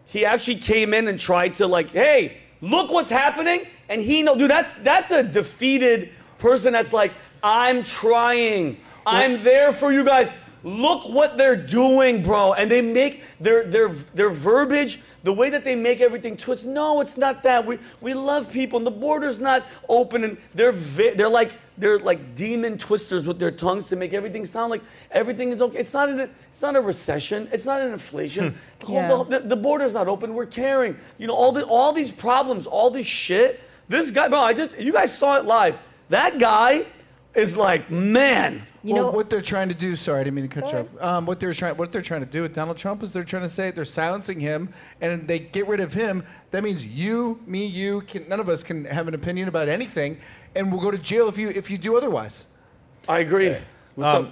he actually came in and tried to like, hey, look what's happening. And dude, that's a defeated person that's like, I'm trying. I'm there for you guys. Look what they're doing, bro. And they make their verbiage, the way that they make everything twist. No, it's not that. We love people, and the border's not open, and they're like demon twisters with their tongues to make everything sound like everything is okay. It's not a recession. It's not an inflation. The border's not open. We're caring. You know, all these problems, all this shit. This guy, bro, you guys saw it live. That guy is like, man. What they're trying to do, sorry, I didn't mean to cut you off. What they're trying to do with Donald Trump is they're trying to say they're silencing him, and they get rid of him. That means you, me, none of us can have an opinion about anything, and we'll go to jail if you do otherwise. I agree. So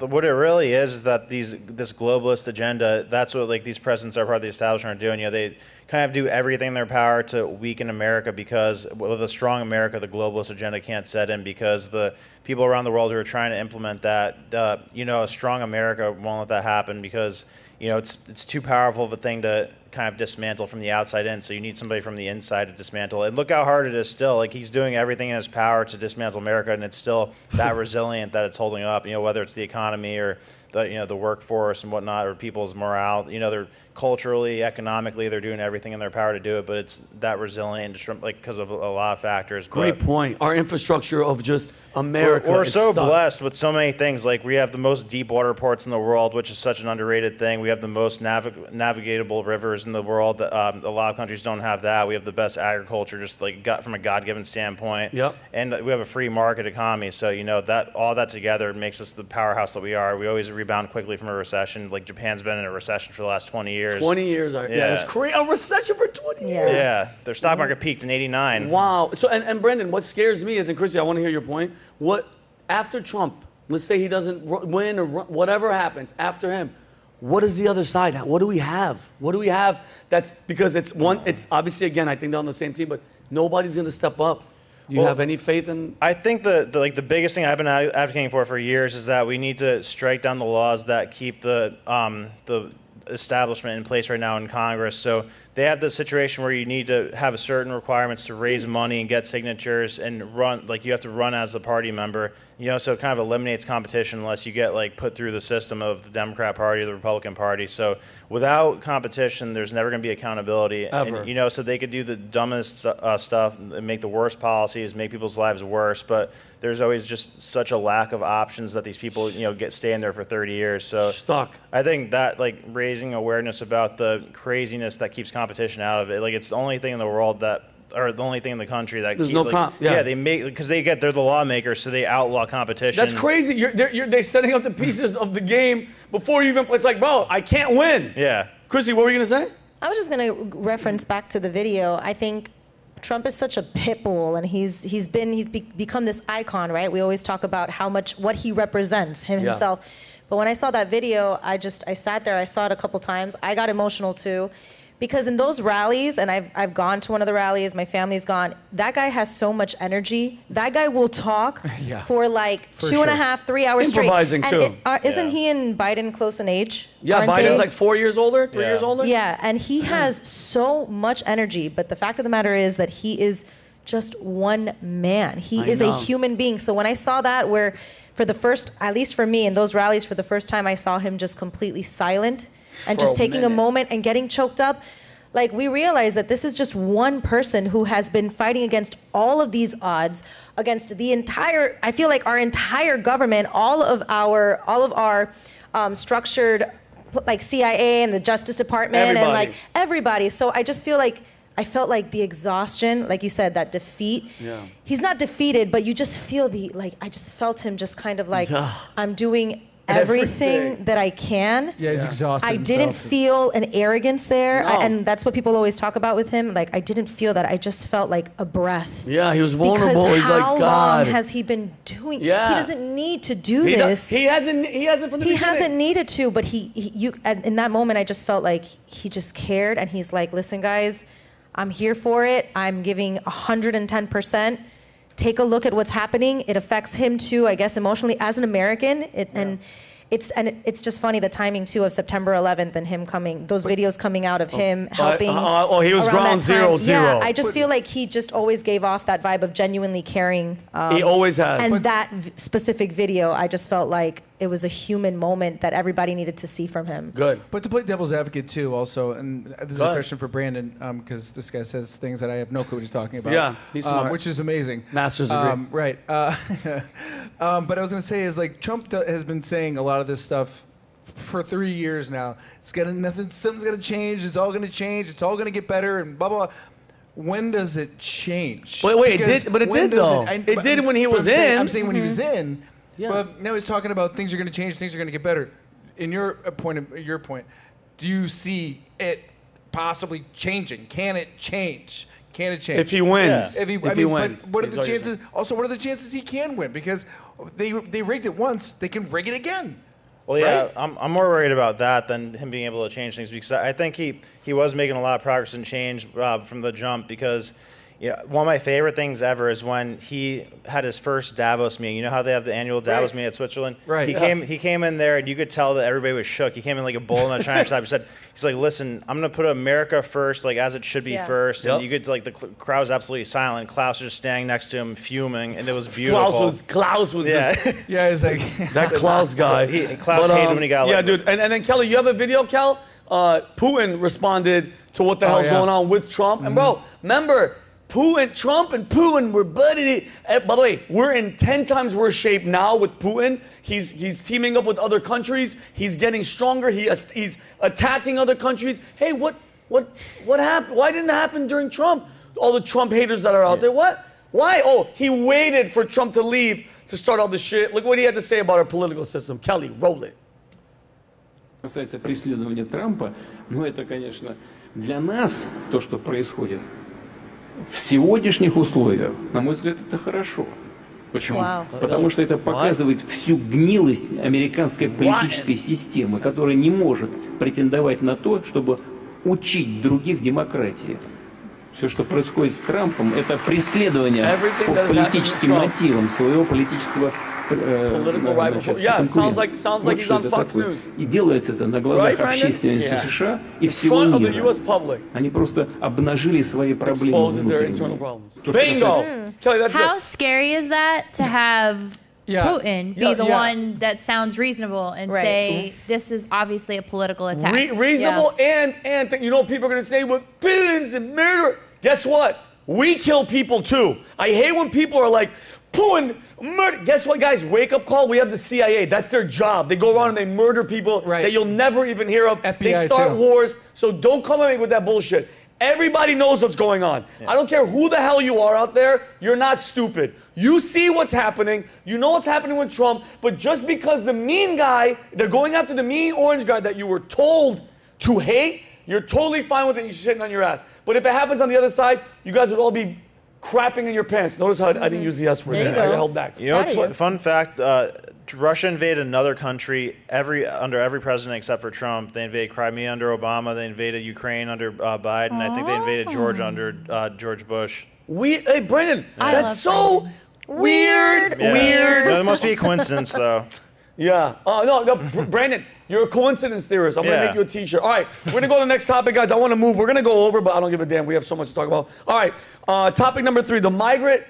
what it really is that this globalist agenda, that's what like these presidents are part of the establishment are doing. You know, they kind of do everything in their power to weaken America because with a strong America, the globalist agenda can't set in because the people around the world who are trying to implement that, a strong America won't let that happen because, it's too powerful of a thing to kind of dismantle from the outside in. So you need somebody from the inside to dismantle it. And look how hard it is still. Like he's doing everything in his power to dismantle America, and it's still that resilient that it's holding up. Whether it's the economy or the workforce and whatnot, or people's morale. They're culturally, economically, they're doing everything in their power to do it. But it's that resilient, just because of a lot of factors. Great point. Our infrastructure of just America. We're so blessed with so many things. Like we have the most deep water ports in the world, which is such an underrated thing. We have the most navigatable rivers in the world. A lot of countries don't have that. We have the best agriculture, just like from a God-given standpoint. Yep. And we have a free market economy. So that all that together makes us the powerhouse that we are. We always rebound quickly from a recession. Like Japan's been in a recession for the last 20 years. 20 years. Yeah, it's crazy. A recession for 20 years. Yeah, their stock market peaked in '89. Wow. So and Brandon, what scares me is, and Chrissy, I want to hear your point. What after Trump? Let's say he doesn't win or whatever happens after him. What is the other side? What do we have? What do we have? That's because it's obviously, again, I think they're on the same team, but nobody's going to step up. Do you have any faith in? I think the biggest thing I've been advocating for years is that we need to strike down the laws that keep the establishment in place right now in Congress. So they have the situation where you need to have certain requirements to raise money and get signatures and run, like you have to run as a party member, so it kind of eliminates competition unless you get like put through the system of the Democrat Party or the Republican Party. So without competition, there's never going to be accountability. Ever. And, so they could do the dumbest stuff and make the worst policies, make people's lives worse, but there's always just such a lack of options that these people, stay in there for 30 years. So stuck. I think that raising awareness about the craziness that keeps competition out of it, it's the only thing in the world or the only thing in the country that there's no comp. Yeah, they make because they're the lawmakers, so they outlaw competition. That's crazy. They're setting up the pieces of the game before you even. It's like, bro, I can't win. Yeah. Chrissy, what were you gonna say? I was just gonna reference back to the video. I think Trump is such a pit bull, and he's become this icon, right? We always talk about what he represents himself. But when I saw that video, I sat there. I saw it a couple times. I got emotional too. Because in those rallies, and I've gone to one of the rallies, my family's gone, that guy has so much energy. That guy will talk for 2.5, 3 hours straight. Improvising too. Isn't he and Biden close in age? Yeah, Biden's like 4 years older, 3 years older. Yeah, and he has so much energy. But the fact of the matter is that he is just one man. He is a human being. So when I saw that, where for the first, at least for me, in those rallies, for the first time, I saw him just completely silent. And just taking a moment and getting choked up, we realize that this is just one person who has been fighting against all of these odds, against the entire, I feel like our entire government, all of our structured, CIA and the Justice Department and everybody. So I just feel like I felt like the exhaustion, like you said, that defeat. Yeah. He's not defeated, but you just feel I just felt him just kind of I'm doing everything that I can. Yeah, he's exhausted. I didn't feel an arrogance there, and that's what people always talk about with him. I didn't feel that. I just felt like a breath. Yeah, he was vulnerable. Because he's like, God. How long has he been doing? Yeah. He doesn't need to do this. He hasn't from the beginning. He hasn't needed to, but in that moment, I just felt like he just cared, and he's like, listen, guys, I'm here for it. I'm giving 110%. Take a look at what's happening. It affects him too, I guess, emotionally as an American. And it's just funny, the timing too of September 11th and him coming, those videos coming out of him helping. He was ground zero. Yeah, I just feel like he just always gave off that vibe of genuinely caring. He always has. And that specific video, I just felt like it was a human moment that everybody needed to see from him. Good. But to play devil's advocate too, also, and this is a question for Brandon, because this guy says things that I have no clue what he's talking about. Yeah, he's smart. Which is amazing. Master's degree. Right. But I was going to say is like Trump has been saying a lot of this stuff for 3 years now. Something's gonna change. It's all gonna change. It's all gonna get better, and blah blah. When does it change? Wait, it did though. It did when he was in. I'm saying when he was in. Yeah. But now he's talking about things are gonna change. Things are gonna get better. In your point, do you see it possibly changing? Can it change? Can it change? If he wins. Yeah. If he wins. But what are the chances? Also, what are the chances he can win? Because they rigged it once. They can rig it again. Well, yeah, right? I'm more worried about that than him being able to change things, because I think he was making a lot of progress and change from the jump, because one of my favorite things ever is when he had his first Davos meeting. You know how they have the annual Davos meeting at Switzerland? Right. He came in there and you could tell that everybody was shook. He came in like a bull in a China shop. He's like, listen, I'm going to put America first, like as it should be first. And you could, like, the crowd was absolutely silent. Klaus was just standing next to him fuming, and it was beautiful. Klaus was just... Yeah, he's like... that Klaus guy. Klaus hated when he got Yeah, dude. And then, Kelly, you have a video, Kel? Putin responded to what the hell's going on with Trump. And, bro, remember... Trump and Putin were buddied. By the way, we're in 10 times worse shape now with Putin. He's teaming up with other countries. He's getting stronger. He's attacking other countries. Hey, what happened? Why didn't it happen during Trump? All the Trump haters that are out there. What? Why? Oh, he waited for Trump to leave to start all this shit. Look what he had to say about our political system. Kelly, roll it. Касается преследования Трампа, ну это, конечно, для нас то, что происходит. В сегодняшних условиях, на мой взгляд, это хорошо. Почему? Потому что это показывает всю гнилость американской политической системы, которая не может претендовать на то, чтобы учить других демократии. Все, что происходит с Трампом, это преследование по политическим мотивам своего политического sounds like he's on Fox News. И делается это на глазах общественности США и всего мира. Они просто обнажили свои проблемы внутренние. Bingo! Kelly, that's How scary is that to have Putin be the one that sounds reasonable and say this is obviously a political attack? Reasonable and you know, people are going to say, well, Putin's a murderer. Guess what? We kill people too. I hate when people are like, Putin murder. Guess what, guys? Wake up call. We have the CIA. That's their job. They go around and they murder people that you'll never even hear of. FBI they start wars. So don't come at me with that bullshit. Everybody knows what's going on. I don't care who the hell you are out there. You're not stupid. You see what's happening. You know what's happening with Trump. But just because the mean guy, they're going after the mean orange guy that you were told to hate, you're totally fine with it. You're sitting on your ass. But if it happens on the other side, you guys would all be crapping in your pants. Notice how I didn't use the S word. I held back. You know, it's fun fact. Russia invaded another country under every president except for Trump. They invaded Crimea under Obama. They invaded Ukraine under Biden. I think they invaded Georgia under George Bush. Hey, Brendan, that's so weird. Yeah. Weird. No, there must be a coincidence, though. Yeah. No, Brandon, you're a coincidence theorist. I'm going to make you a t-shirt. All right, we're going to go to the next topic, guys. I want to move. We're going to go over, but I don't give a damn. We have so much to talk about. All right, topic number 3, the migrant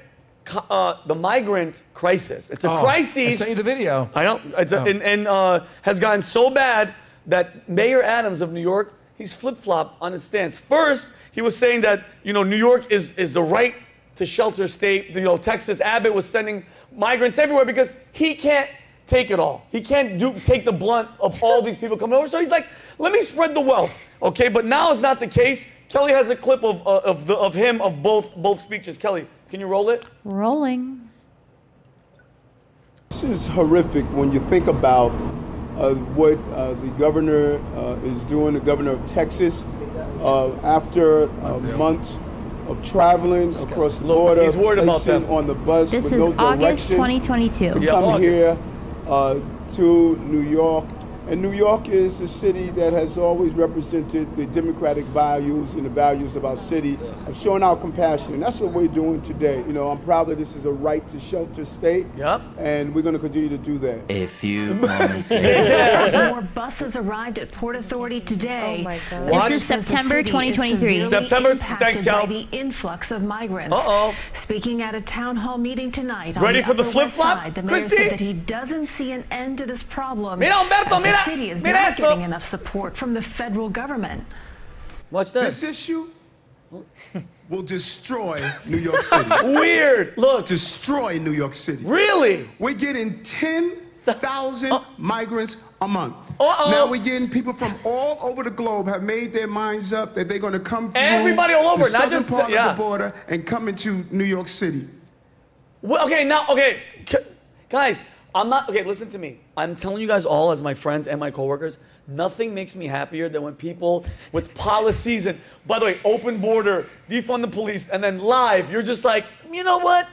crisis. It's a crisis. I sent you the video. I know. It's has gotten so bad that Mayor Adams of New York, he's flip-flopped on his stance. First, he was saying that, New York is the right to shelter state. Texas, Abbott was sending migrants everywhere because he can't take it all. He can't take the blunt of all these people coming over. So he's like, let me spread the wealth. Okay, but now it's not the case. Kelly has a clip of both speeches. Kelly, can you roll it? Rolling. This is horrific when you think about what the governor is doing, the governor of Texas, after a month of traveling across the border, he's worried about them on the bus this with no is August direction 2022. to come here to New York And New York is a city that has always represented the democratic values and the values of our city of showing our compassion. And that's what we're doing today. You know, I'm proud that this is a right to shelter state. Yep. And we're going to continue to do that. A few moments later. More buses arrived at Port Authority today. Oh my God. This is September 2023. September. Thanks, Cal. By the influx of migrants. Uh-oh. Speaking at a town hall meeting tonight. Ready on for the Upper West flip-flop, Side, the mayor Christie? said that he doesn't see an end to this problem. Mira, Humberto, as mira, the city is mira not eso. getting enough support from the federal government. Watch this. This issue will destroy New York City. Weird. Look. Destroy New York City. Really? We're getting 10,000 migrants a month. Uh-oh. Now we're getting people from all over the globe have made their minds up that they're going to come through Everybody all over, the not southern just part of the border and come into New York City. Well, okay, now, okay, guys, I'm not, okay, listen to me. I'm telling you guys all as my friends and my coworkers, nothing makes me happier than when people with policies and, by the way, open border, defund the police, and then live, you're just like, you know what?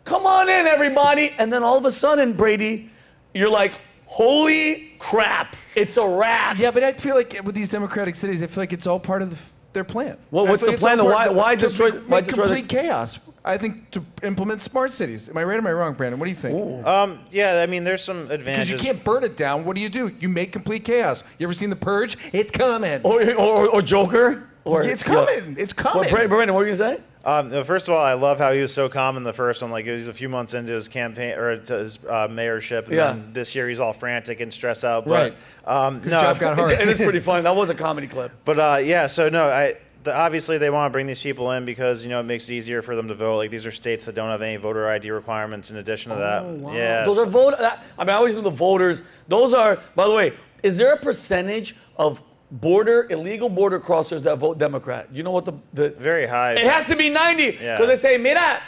Come on in, everybody. And then all of a sudden, Brady, you're like, holy crap, it's a wrap. Yeah, but I feel like with these democratic cities, I feel like it's all part of their plan. Well, what's the plan? Why destroy? Why destroy complete chaos? I think to implement smart cities. Am I right or am I wrong, Brandon? What do you think? Yeah, I mean, there's some advantages. Because you can't burn it down. What do? You make complete chaos. You ever seen The Purge? It's coming. Or Joker? Or it's coming. It's coming. Well, Brandon, what were you gonna say? First of all, I love how he was so calm in the first one. Like, he was a few months into his campaign or to his mayorship, and then this year he's all frantic and stressed out. But, right. No, job got hard. It is pretty funny. That was a comedy clip. But yeah, so no, obviously they want to bring these people in because it makes it easier for them to vote. Like, these are states that don't have any voter ID requirements in addition to that. Wow. Yeah, Those are vote. I mean, I always know the voters. Those are. By the way, is there a percentage of illegal border crossers that vote Democrat? You know what the very high. It has to be 90 because they say, "Mira,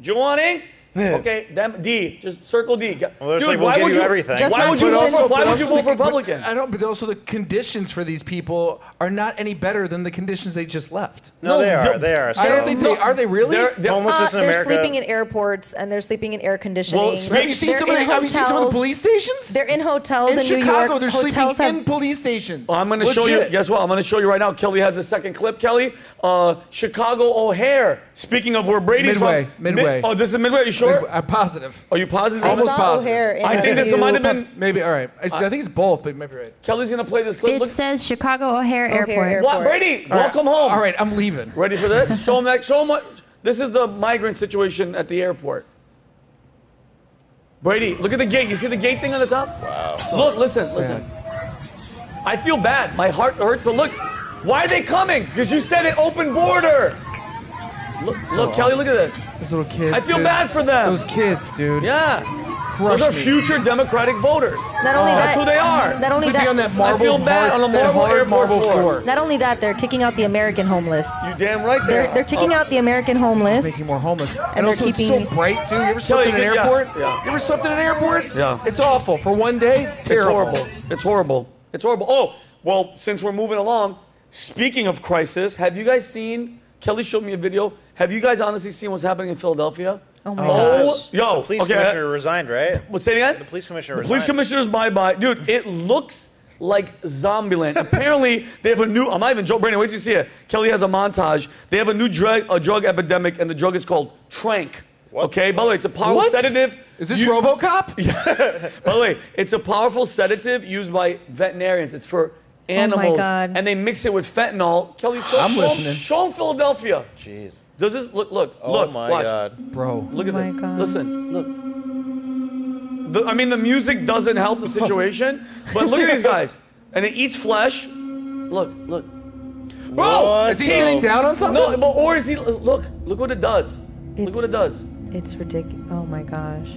do you want it?" Okay, D. Just circle D. Well, dude, like, why would you everything? Why would you vote for Republican? I don't. But also the conditions for these people are not any better than the conditions they just left. No, they are. They are. I don't think they are. They really? Homelessness in they're America. sleeping in airports and they're sleeping in air conditioning. Well, have you seen some of the police stations? They're in hotels in New Chicago. York. They're sleeping in police stations. Well, I'm going to show you. Guess what? I'm going to show you right now. Kelly has a second clip. Kelly, Chicago O'Hare. Speaking of where Brady's from. Midway. Oh, this is Midway. Are you sure? I'm positive. Are you positive? Almost positive. I think this might have been. Maybe, all right. I think it's both, but maybe right. Kelly's going to play this clip. It says Chicago O'Hare Airport. What? Brady, welcome home. All right, I'm leaving. Ready for this? Show them that. Show them what. This is the migrant situation at the airport. Brady, look at the gate. You see the gate thing on the top? Wow. Look, listen. I feel bad. My heart hurts, but look. Why are they coming? Because you said it open border. Look, Kelly, look at this. Those little kids. I feel bad for them. Those kids, dude. Yeah. Those are future Democratic voters. Not only That's who they are. Not only that. On that marble, I feel bad on the marble floor. Not only that, they're kicking out the American homeless. You damn right they are. They're kicking out the American homeless. Making more homeless. And they're also, keeping. It's so bright too. You ever slept in an airport? Yeah. You ever slept in an airport? Yeah. It's awful. For one day, it's terrible. It's horrible. Oh, well, since we're moving along, speaking of crisis, have you guys seen? Kelly showed me a video. Have you guys honestly seen what's happening in Philadelphia? Oh my gosh. Yo, the police commissioner resigned, right? What's that again? The police commissioner The resigned. police commissioner's bye-bye. Dude, it looks like Zombieland. Apparently, they have a new, I'm not even joking, Brandon, wait till you see it. Kelly has a montage. They have a new drug epidemic, and the drug is called Trank. What? Okay, by the way, it's a powerful sedative. Is this RoboCop? Yeah. By the way, it's a powerful sedative used by veterinarians. It's for animals. Oh my God. And they mix it with fentanyl. Kelly, show them Philadelphia. Jeez. Does this look? Oh my watch. God, bro! Look at this. God. Listen, look. I mean, the music doesn't help the situation, but look at these guys. And it eats flesh. Look. Bro, is he sitting down on something? No, but or is he? Look what it does. Look what it does. It's ridiculous. Oh my gosh.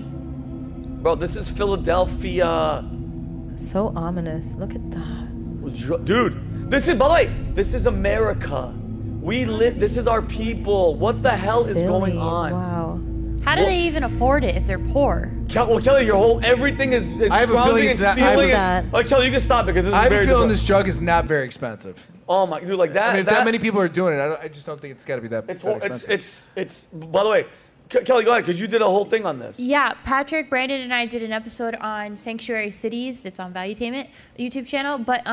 Bro, this is Philadelphia. So ominous. Look at that. Dude, this is, by the way, this is America. This is our people. What the hell is going on? Wow. How do they even afford it if they're poor? Well, Kelly, everything is I have a feeling and it's that- stealing. I have Kelly, you can stop it because this is I have very a feeling difficult. this drug is not very expensive. Oh my, dude, like that. I mean, if that many people are doing it, I just don't think it's got to be that expensive. It's. By the way, Kelly, go ahead, because you did a whole thing on this. Yeah, Patrick, Brandon, and I did an episode on sanctuary cities. It's on Valuetainment YouTube channel. But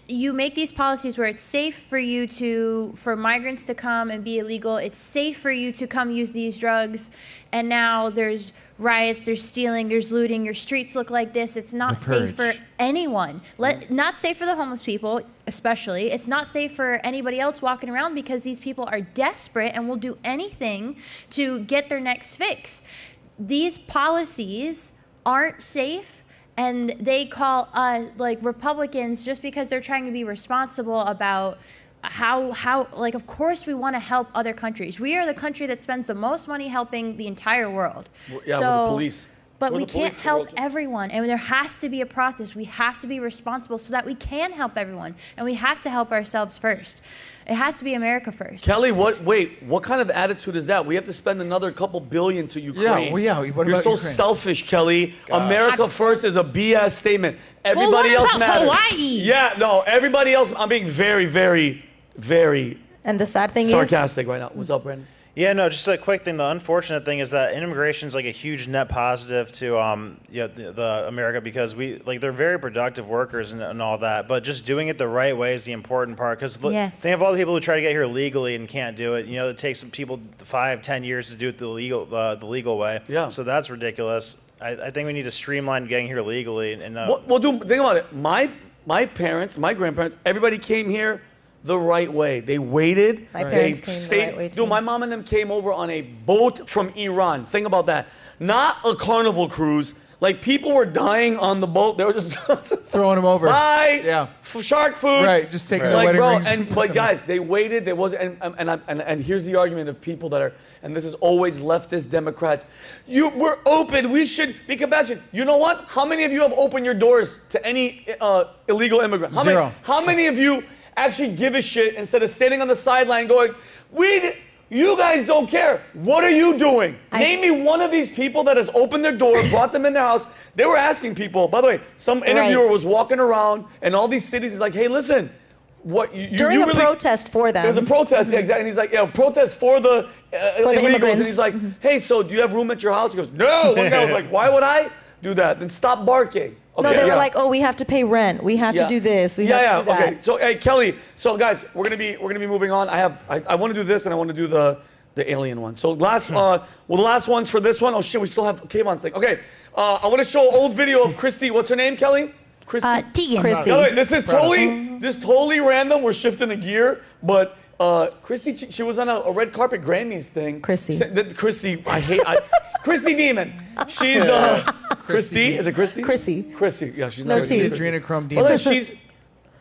you make these policies where it's safe for migrants to come and be illegal. It's safe for you to come use these drugs. And now there's riots, there's stealing, there's looting. Your streets look like this. It's not safe for anyone. Not safe for the homeless people, especially. It's not safe for anybody else walking around because these people are desperate and will do anything to get their next fix. These policies aren't safe, and they call us like Republicans just because they're trying to be responsible about how like, of course we want to help other countries. We are the country that spends the most money helping the entire world. Yeah, with the police. But we can't help everyone, and there has to be a process. We have to be responsible so that we can help everyone, and we have to help ourselves first. It has to be America first. Kelly, what kind of attitude is that? We have to spend another couple billion to Ukraine. You're so selfish, Kelly. America first is a BS statement. Everybody else matters. Hawaii? Yeah, no, everybody else. I'm being very, very, very and the sad thing sarcastic right now. What's up, Brandon? Yeah, no, just a quick thing. The unfortunate thing is that immigration is like a huge net positive to the America, because they're very productive workers and all that, but just doing it the right way is the important part. Because think of all the people who try to get here legally and can't do it. You know, it takes people 5-10 years to do it the legal way. Yeah. So that's ridiculous. I think we need to streamline getting here legally. And think about it. My parents, my grandparents, everybody came here the right way. They waited. My parents came the right way too. Dude, my mom and them came over on a boat from Iran. Think about that. Not a carnival cruise. Like, people were dying on the boat. They were just throwing them over. Bye. Yeah. Shark food. Right. Just taking the wedding rings. But guys, they waited. There wasn't. And here's the argument of people that are. And this is always leftist Democrats. We're open. We should be compassionate. You know what? How many of you have opened your doors to any illegal immigrant? Zero. How many of you actually give a shit instead of standing on the sideline going, you guys don't care. What are you doing? Name me one of these people that has opened their door, brought them in their house. They were asking people, by the way, some interviewer was walking around in all these cities. He's like, hey, listen, during a protest for them. There was a protest, yeah, exactly. And he's like, protest for the illegals. And he's like, hey, so do you have room at your house? He goes, no. One guy was like, why would I do that? Then stop barking. Okay, no, they were like, oh, we have to pay rent. We have to do this. We have to do that. Okay. So, hey, Kelly. So, guys, we're gonna be moving on. I want to do this, and I want to do the alien one. So, the last ones for this one. Oh shit, we still have Kayvon's thing. Okay. I want to show an old video of Christie. What's her name, Kelly? Christie. Tegan. Chrissy. By the way, this is totally random. We're shifting a gear, but Christie, she was on a red carpet Grammys thing. Chrissy. Christie, Christie Demon. She's Christie. Is it Christie? Chrissy. Yeah, she's no not T. Adrenochrome Demon.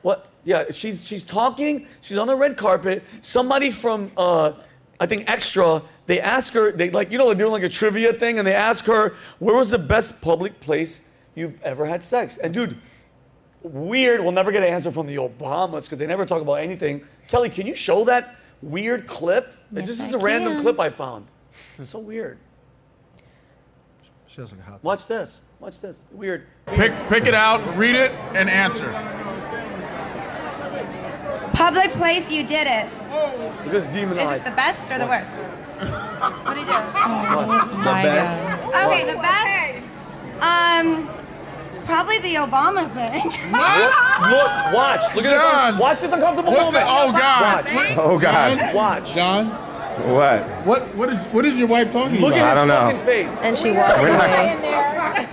Well, she's talking. She's on the red carpet. Somebody from I think Extra. They ask her. They're doing like a trivia thing, and they ask her, "Where was the best public place you've ever had sex?" And dude, weird. We'll never get an answer from the Obamas because they never talk about anything. Kelly, can you show that weird clip? Yes, It's just a random clip I found. It's so weird. She has like a hot. Watch this. Weird. Pick it out, read it, and answer. Public place, you did it. Because demonized. Is it the best or the worst? What do you do? The best. Okay, the best. Probably the Obama thing. Look, watch. Look at this. Watch this uncomfortable moment. Oh God. Watch. Oh God. Watch. John. What is your wife talking Look about? at his fucking face. And she walks away.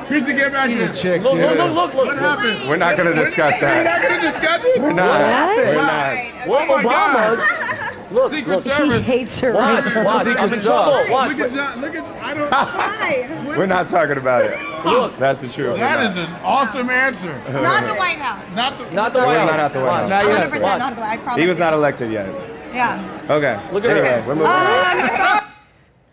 Chrissy, get back here. He's a chick, Look. What happened? We're not going to discuss We're not that. going to discuss it? We're not. We're Oh not. Well, my God. Obama's. Look. Secret Service. He hates her. Watch. I'm in trouble. Watch. Look at John. Look at. I don't. We're not talking about it. Look. That's the truth. That is an awesome answer. Not the White House. Not the White We're House. not at the White House. Not yet. 100% not the White House. I promise He was you. not elected yet. Yeah. Okay. Look at anyway, her. we're moving on. I'm sorry.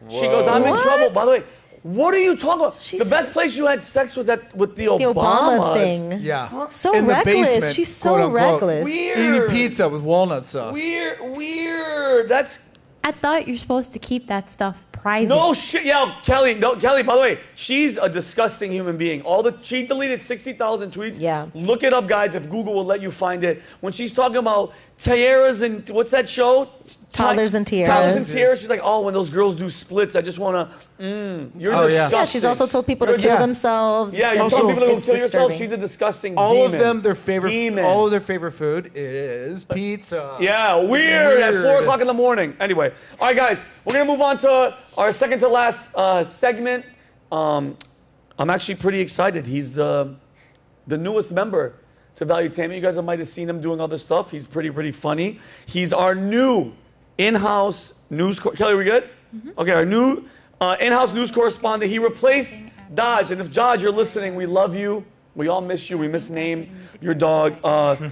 She goes, I'm in What? trouble. By the way, what are you talking about? She's- The best place you had sex with the The Obamas. Obama thing. Yeah. So In the reckless. basement, She's so quote, unquote. reckless. Weird. Eating pizza with walnut sauce. Weird. That's. I thought you're supposed to keep that stuff private. No shit. Yeah, Kelly. No, Kelly. By the way, she's a disgusting human being. She deleted 60,000 tweets. Yeah. Look it up, guys. If Google will let you find it. When she's talking about tiaras and what's that show? Toddlers and tiaras. Toddlers and tiaras. She's like, oh, when those girls do splits, I just wanna. You're disgusting. Yeah, she's also told people to kill themselves. Yeah, you told people to go kill yourself. She's a disgusting all demon. of them, their favorite, demon. all of their favorite food is pizza. Yeah, weird at 4 o'clock in the morning. Anyway, all right, guys, we're gonna move on to our second to last segment. I'm actually pretty excited. He's the newest member to Valuetainment. You guys might have seen him doing other stuff. He's pretty funny. He's our new in-house news. Kelly, we good? Okay, our new in-house news correspondent. He replaced Dodge. And if Dodge, you're listening, we love you. We all miss you. We misnamed your dog.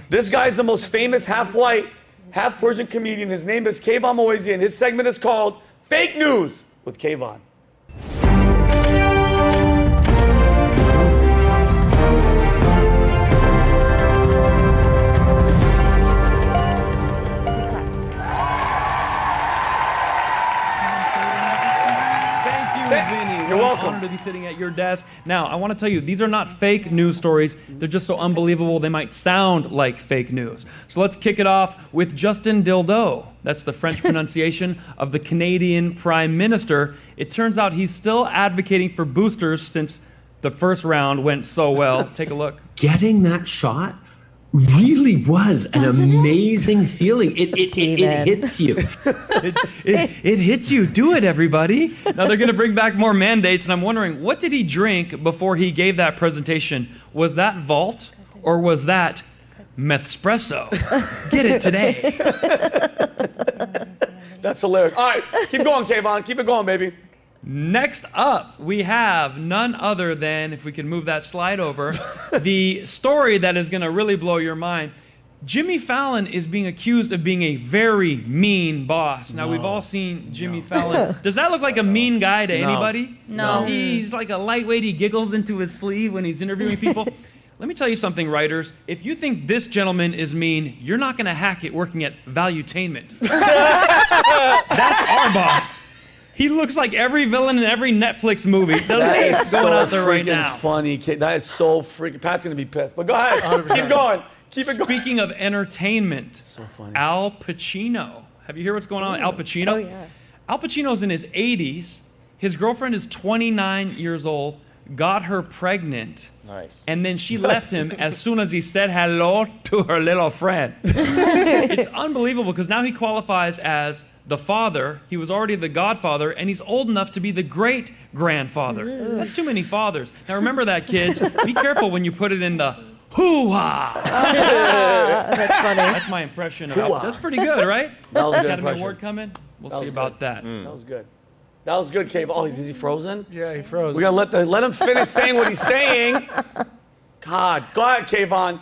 This guy's the most famous half-white, half-Persian comedian. His name is Kayvon Moazi, and his segment is called Fake News with Kayvon. You're welcome. Honored to be sitting at your desk. Now, I want to tell you, these are not fake news stories. They're just so unbelievable they might sound like fake news. So let's kick it off with Justin Dildo. That's the French pronunciation of the Canadian Prime Minister. It turns out he's still advocating for boosters since the first round went so well. Take a look. Getting that shot really was an amazing feeling. It hits you. It hits you. Do it, everybody. Now they're going to bring back more mandates, and I'm wondering, what did he drink before he gave that presentation? Was that Vault, or was that Methspresso? Get it today. That's hilarious. All right, keep going, Kayvon. Keep it going, baby. Next up, we have none other than, if we can move that slide over, the story that is going to really blow your mind. Jimmy Fallon is being accused of being a very mean boss. Now, we've all seen Jimmy Fallon. Does that look like a mean guy to anybody? No. He's like a lightweight. He giggles into his sleeve when he's interviewing people. Let me tell you something, writers. If you think this gentleman is mean, you're not going to hack it working at Valuetainment. That's our boss. He looks like every villain in every Netflix movie. That is going so out there right now. Funny, kid. That is so freaking. Pat's gonna be pissed. But go ahead. 100%. Keep going. Keep it going. Speaking of entertainment, so funny. Al Pacino. Have you heard what's going on with Al Pacino? Oh yeah. Al Pacino's in his 80s. His girlfriend is 29 years old. Got her pregnant. Nice. And then she left him as soon as he said hello to her little friend. It's unbelievable because now he qualifies as the father. He was already the godfather, and he's old enough to be the great-grandfather. That's too many fathers. Now remember that, kids. Be careful when you put it in the hoo-ha. That's funny. That's my impression of Al. That's pretty good, right? That was a good Academy impression. Award coming? We'll That see was about good. that. That was good. That was good, Cave. Oh, is he frozen? Yeah, he froze. We gotta let him finish saying what he's saying. God, go ahead, Kayvon.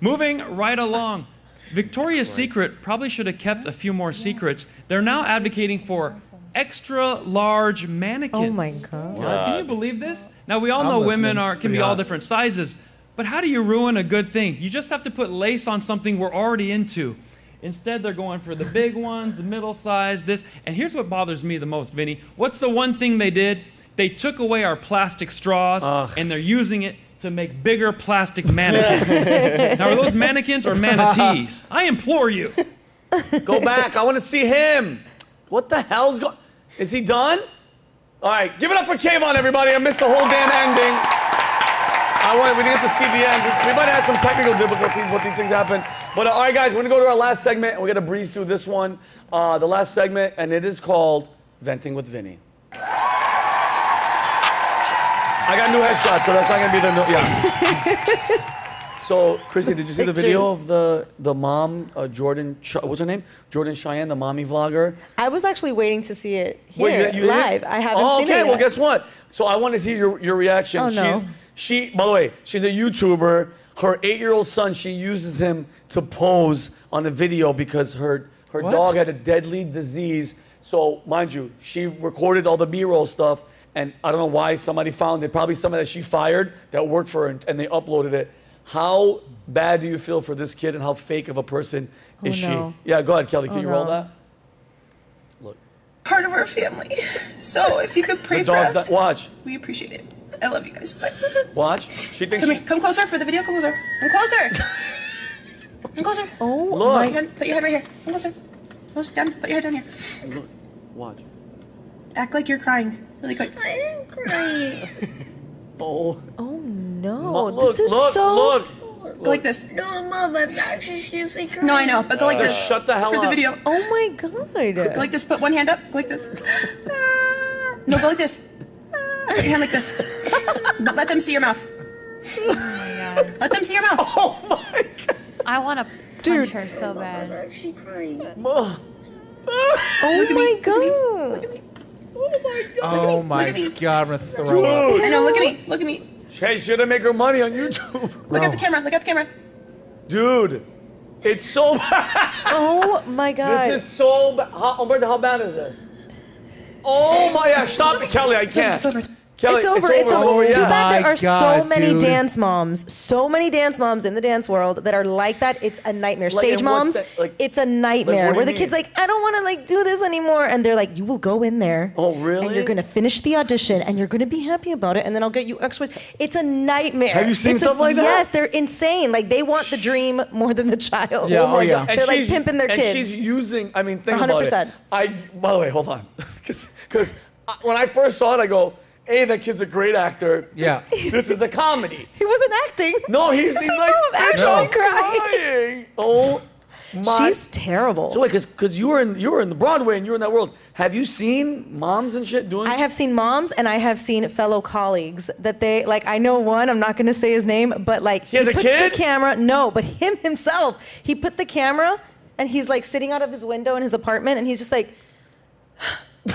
Moving right along. Victoria's Secret probably should have kept a few more secrets. They're now advocating for extra large mannequins. Oh my God. Can you believe this? Now we all know women can be all different sizes, but how do you ruin a good thing? You just have to put lace on something we're already into. Instead, they're going for the big ones, the middle size, this. And here's what bothers me the most, Vinny. What's the one thing they did? They took away our plastic straws, and they're using it to make bigger plastic mannequins. Now, are those mannequins or manatees? I implore you. Go back. I want to see him. What the hell's going? Is he done? All right, give it up for Kayvon, everybody. I missed the whole damn ending. We didn't get to see the end. We might have had some technical difficulties, but these things happen. But all right, guys, we're gonna go to our last segment, and we're gonna breeze through this one, the last segment, and it is called Venting with Vinnie. I got new headshots, so that's not gonna be the new. Yeah. So, Chrissy, did you see the video of the mom, Jordan? What's her name? Jordan Cheyenne, the mommy vlogger. I was actually waiting to see it here live. I haven't seen it Okay, yet. well, guess what? So I want to see your reaction. Oh, no. By the way, she's a YouTuber. Her 8-year-old son, she uses him to pose on a video because her dog had a deadly disease. So, mind you, she recorded all the B-roll stuff, and I don't know why somebody found it. Probably somebody that she fired that worked for her, and they uploaded it. How bad do you feel for this kid, and how fake of a person is she? No. Yeah, go ahead, Kelly. Can you roll that? Look. part of our family. So if you could pray for us, watch. We appreciate it. I love you guys. Bye. Watch. She thinks. Come closer for the video. Come closer. Come closer. Come closer. Oh, look. Put your head right here. Come closer. Closer down. Put your head down here. Look. Watch. Act like you're crying. Really quick. I am crying. Oh. Oh no. Look, this is look, so. Look. Go like this. No, Mom, I'm actually seriously crying. No, I know, but go like this. Shut the hell for up. the video. Oh my god. Go like this. Put one hand up. Go like this. No, go like this. Put your hand like this. No, let them see your mouth. Oh my god. Let them see your mouth. Oh my god. I want to punch her so bad. I'm actually crying. Mom. Oh my god. Oh my god, I'm gonna throw up. I know. Look at me. Look at me. Hey, should I make her money on YouTube? Look at the camera. Look at the camera. Dude, it's so bad. Oh my god. This is so bad. How bad is this? Oh my god, stop it, Kelly. I can't. Kelly, It's over. It's over. Too bad there are so many dude. dance moms, in the dance world that are like that. It's a nightmare. Like, Stage and what's moms, that, like- it's a nightmare. what do Where you the kid's mean? like, I don't want to like do this anymore, and they're like, you will go in there. Oh, really? And you're gonna finish the audition, and you're gonna be happy about it, and then I'll get you extras. It's a nightmare. Have you seen It's stuff like that? Yes, they're insane. Like they want the dream more than the child. Yeah, my yeah. God. They're like pimping their and kids. she's using, I mean, think about 100%. it. By the way, hold on. Because when I first saw it, I go, hey, that kid's a great actor. Yeah. This is a comedy. He wasn't acting. No, he's like, I'm actually crying. Oh my. She's terrible. So wait, because you were in the Broadway and you were in that world. Have you seen moms and shit doing? I have seen moms and I have seen fellow colleagues that they like. I know one. I'm not going to say his name, but like he has a puts kid? the camera. No, but him himself. He put the camera and he's like sitting out of his window in his apartment and he's just like. Wait,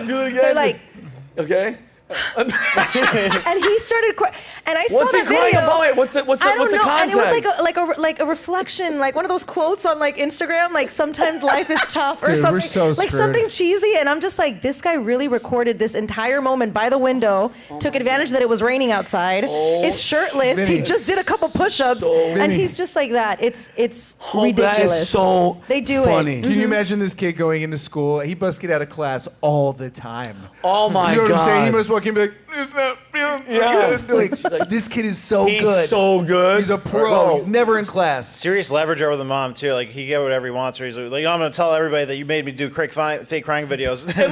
do it again. They're like. Okay. And he started crying. And I What's saw he the crying video. about? Wait, what's the I don't know. context? And it was like a reflection, like one of those quotes on like Instagram, like sometimes life is tough or Dude, something. we're so like screwed. something cheesy. And I'm just like, this guy really recorded this entire moment by the window, took advantage that it was raining outside. Is shirtless. Vinnie. He just did a couple push-ups, and Vinnie. he's just like that. It's ridiculous. That is so they do funny. it. Can you imagine this kid going into school? He must get out of class all the time. Oh my You know what I'm saying? He God. must walk in and be like, it's not feeling so Yeah. good. Like, this kid is so He's good. so good. He's a pro. Bro. He's never in class. Serious leverage over the mom too. Like he get whatever he wants, or he's like, I'm gonna tell everybody that you made me do fake crying videos. It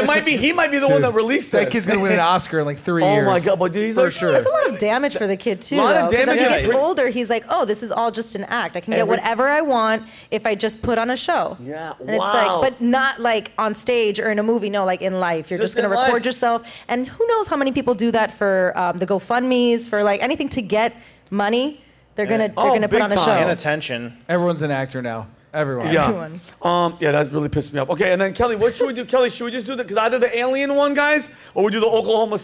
might be. He might be the one that released That this. kid's gonna win an Oscar in like 3 Oh years. my God! But he's for like, sure. It's a lot of damage for the kid too. Lot of Though, 'cause damage, as he yeah. gets older, he's like, "Oh, this is all just an act. I can get Every- whatever I want if I just put on a show." Yeah, and it's wow. like, but not like on stage or in a movie. No, like in life, you're just Just gonna in record life. yourself. And who knows how many people do that for the GoFundMes, for like anything to get money. They're gonna put big on a time. show. And attention. Everyone's an actor now. Everyone. Yeah. Everyone. Yeah, that really pissed me off. Okay, and then Kelly, what should we do? Kelly, should we just do because either the alien one, guys, or we do the Oklahoma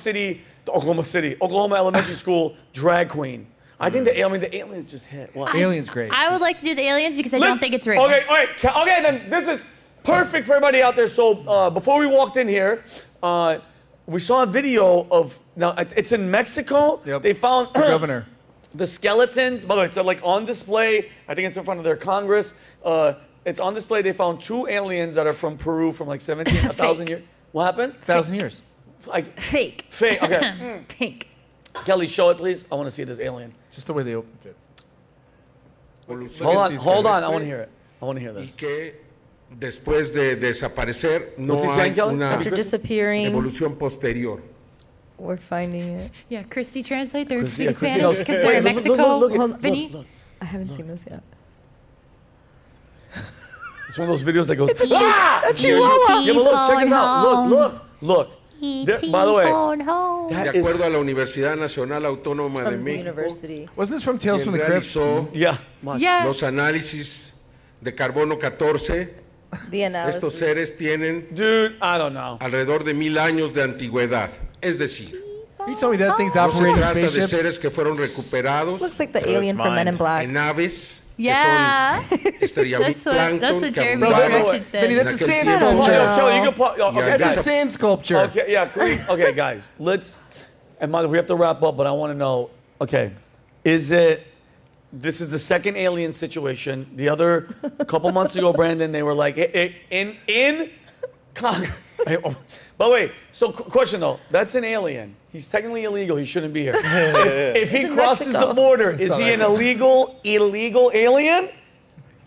Elementary School drag queen. I think the aliens just hit. What? Alien's great. I would like to do the aliens because I don't think it's real. Okay, all right. Okay, then this is perfect for everybody out there. So before we walked in here, we saw a video of now it's in Mexico. Yep. They found The governor. the skeletons. By the way, it's like on display. I think it's in front of their Congress. It's on display. They found 2 aliens that are from Peru from like 1,000 years. What happened? 1,000 years. Like Fake. fake. Okay. Fake. Kelly, show it, please. I want to see this alien. Just the way they opened it. Hold on. I want to hear it. I want to hear this. Después de desaparecer, no What's he hay saying, Kelly? una After disappearing, evolución posterior. we're finding it. Yeah, Christy translate. They're Chrissy, speaking Chrissy, Spanish look. because they're Wait, in look, Mexico. look, Vinnie? I haven't seen this yet. It's one of those videos that goes. It's a chihuahua. Yeah, but look, check this out. Look. By the way, De acuerdo a la Universidad Nacional Autónoma de From the México, university. Wasn't this from Tales from the Crypt? realizó yeah. Yeah. los análisis de carbono 14. The analysis. Estos seres tienen Dude, I don't know. alrededor de 1000 años de antigüedad. Es decir, You told me that thing's no se operating trata de spaceships. seres que fueron recuperados Looks like the alien from Men in Black. en naves Yeah. que son That's what Jeremy Correction said. Vinnie, that's a sand tiempo. sculpture. Kelly, you can pause. Okay, That's a sand sculpture. Okay, yeah. Okay, guys, let's. And Mother, we have to wrap up, but I want to know. Okay, is it this is the second alien situation. The other, a couple months ago, Brandon, they were like, in Congress. By the way, so question though, that's an alien. He's technically illegal. He shouldn't be here. If he crosses the border, is he an illegal alien?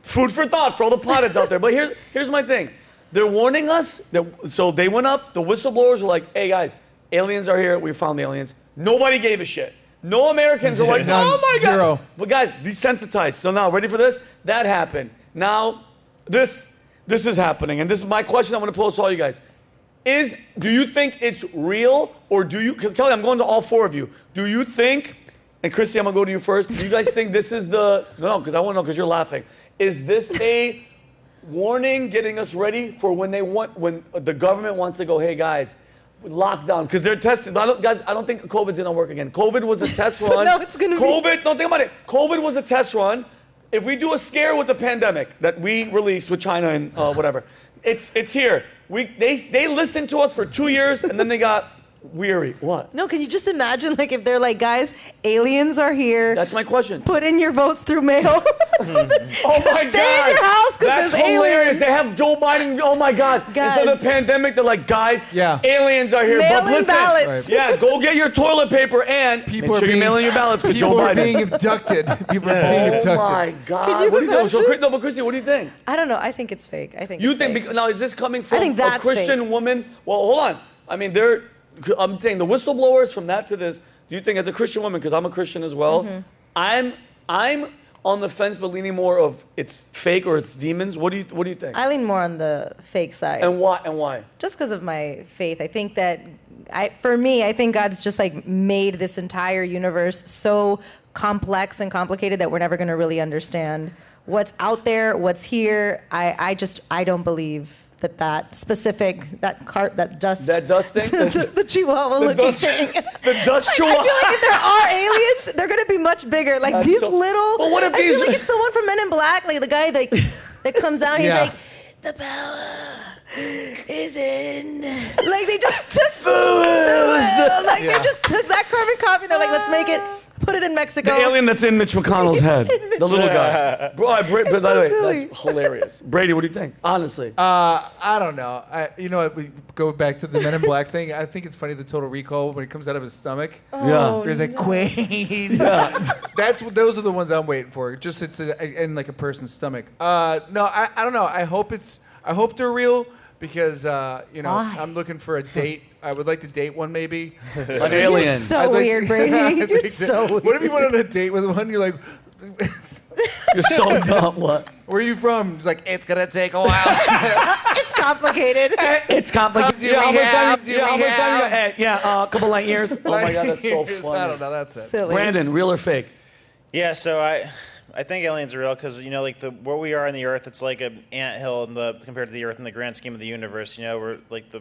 Food for thought for all the potheads out there. But here's my thing. They're warning us. So they went up. The whistleblowers were like, hey, guys, aliens are here. We found the aliens. Nobody gave a shit. No Americans are like, oh, my God. Zero. But, guys, desensitized. So now, ready for this? That happened. Now, this is happening. And this is my question I'm going to pose to all you guys. Do you think it's real, or do you, because Kelly, I'm going to all four of you. Do you think, and Christy, I'm going to go to you first. Do you guys think this is no, because I want to know, because you're laughing. Is this a warning getting us ready for when the government wants to go, hey, guys, lockdown, because they're testing. Guys, I don't think COVID's going to work again. COVID was a test run. So now it's going to be. No, think about it. COVID was a test run. If we do a scare with the pandemic that we released with China and whatever, it's here. They listened to us for 2 years and then they got weary. What? No, can you just imagine, like, if they're like, guys, aliens are here. That's my question. Put in your votes through mail. Oh my God. Stay in your house because That's there's hilarious. aliens. They have Joe Biden. Oh my God. Guys. Instead of the pandemic, they're like, guys, aliens are here. Mail but in listen, ballots. yeah, go get your toilet paper and make sure you're mailing your ballots because Joe People are Biden. being abducted. People are being abducted. Oh my God. Can you What do you think? imagine? No, but Christy, what do you think? I don't know. I think it's fake. I think You it's think fake. now is this coming from I think a that's Christian fake. woman? Well, hold on. I mean, I'm saying the whistleblowers from that to this. Do you think as a Christian woman, because I'm a Christian as well, I'm on the fence, but leaning more of it's fake or it's demons. What do you think? I lean more on the fake side. And why? Just because of my faith. I think that for me, I think God's just like made this entire universe so complex and complicated that we're never going to really understand what's out there, what's here. I don't believe that dust thing, the chihuahua looking thing. The dust chihuahua. I feel like if there are aliens, they're gonna be much bigger. Like That's these so- little. But what if I feel these- like it's the one from Men in Black, like the guy that comes out. He's Yeah. like, the power is in. Like they just took they just took that carbon copy. They're like, let's make it. Put it in Mexico. The alien that's in Mitch McConnell's head. The little guy. Bro, by the way, silly. that's hilarious. Brady, what do you think? Honestly. I don't know. You know what? We go back to the Men in Black thing. I think it's funny the Total Recall when it comes out of his stomach. Yeah. There's like Quaid. Those are the ones I'm waiting for. Just it's in like a person's stomach. No, I don't know. I hope they're real because Why? I'm looking for a date. I would like to date one maybe. An alien. You're so weird, Brady. You're so weird. What if you went on a date with one? You're like. You're so dumb. What? Where are you from? He's like, it's gonna take a while. It's complicated. It's complicated. How much time do we have? A couple light years. Oh my God, that's so Years, funny. I don't know. That's it. Silly. Brandon, real or fake? Yeah, so I think aliens are real because like where we are in the Earth, it's like an anthill compared to the Earth in the grand scheme of the universe. We're like the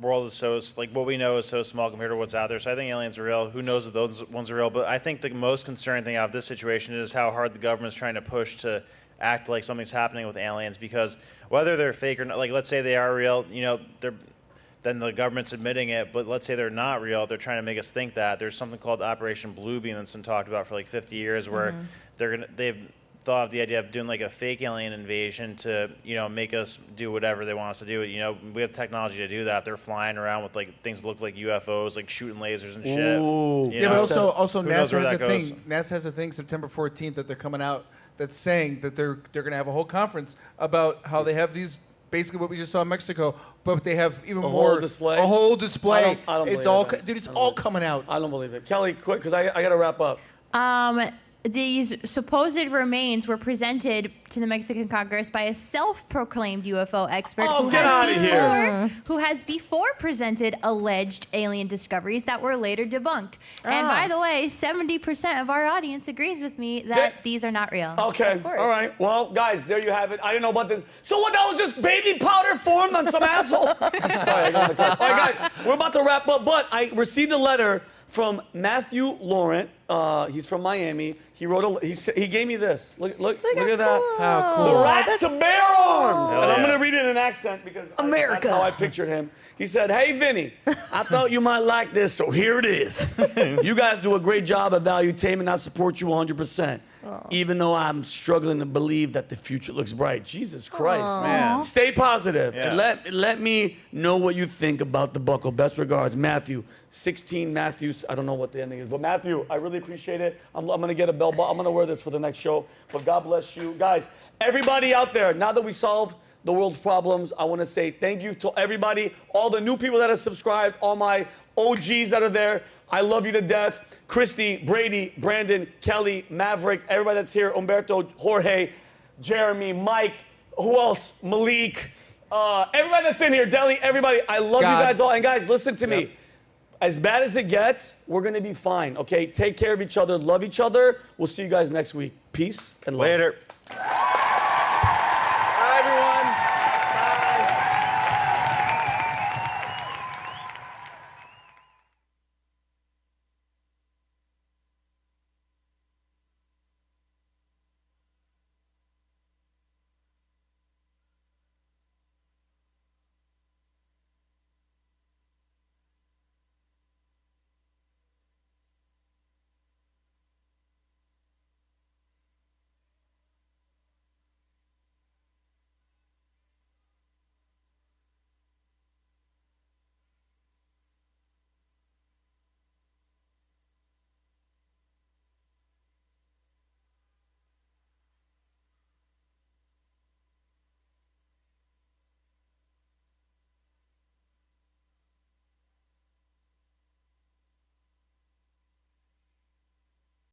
world is so what we know is so small compared to what's out there. So I think aliens are real. Who knows if those ones are real? But I think the most concerning thing out of this situation is how hard the government's trying to push to act like something's happening with aliens. Because whether they're fake or not, like let's say they are real, then the government's admitting it. But let's say they're not real, they're trying to make us think that. There's something called Operation Bluebeam that's been talked about for like 50 years, where they've thought of the idea of doing like a fake alien invasion to make us do whatever they want us to do. We have technology to do that. They're flying around with like things that look like UFOs, like shooting lasers and shit. Ooh. Yeah, but also Who knows NASA where has that a goes? thing. NASA has a thing September 14th that they're coming out that's saying that they're going to have a whole conference about how they have these. Basically, what we just saw in Mexico, but they have even more. Whole display? A whole display. I don't it's believe all, it. dude. It's all coming out. I don't believe it. Kelly, quick, because I got to wrap up. These supposed remains were presented to the Mexican Congress by a self-proclaimed UFO expert who has before presented alleged alien discoveries that were later debunked. And by the way, 70% of our audience agrees with me that these are not real. Okay, all right. Well, guys, there you have it. I didn't know about this. So what, that was just baby powder formed on some asshole? Sorry, I got the call. All right, guys, we're about to wrap up, but I received a letter from Matthew Laurent, He's from Miami. He wrote he gave me this. Look at that. How cool. The rat to bear arms. Hell And I'm yeah. going to read it in an accent because America. that's how I pictured him. He said, hey, Vinny, I thought you might like this, so here it is. You guys do a great job at Valuetainment. I support you 100%. Even though I'm struggling to believe that the future looks bright. Jesus Christ. Man. Stay positive. Yeah. And let me know what you think about the buckle. Best regards, Matthew. 16 Matthews. I don't know what the ending is. But Matthew, I really appreciate it. I'm going to get a bell bottom. I'm going to wear this for the next show. But God bless you. Guys, everybody out there, now that we solved the world's problems, I want to say thank you to everybody, all the new people that have subscribed, all my OGs that are there. I love you to death. Christie, Brady, Brandon, Kelly, Maverick, everybody that's here, Umberto, Jorge, Jeremy, Mike, who else? Malik, everybody that's in here, Deli, everybody. I love you guys all. And guys, listen to me. As bad as it gets, we're going to be fine, okay? Take care of each other. Love each other. We'll see you guys next week. Peace and love. Later.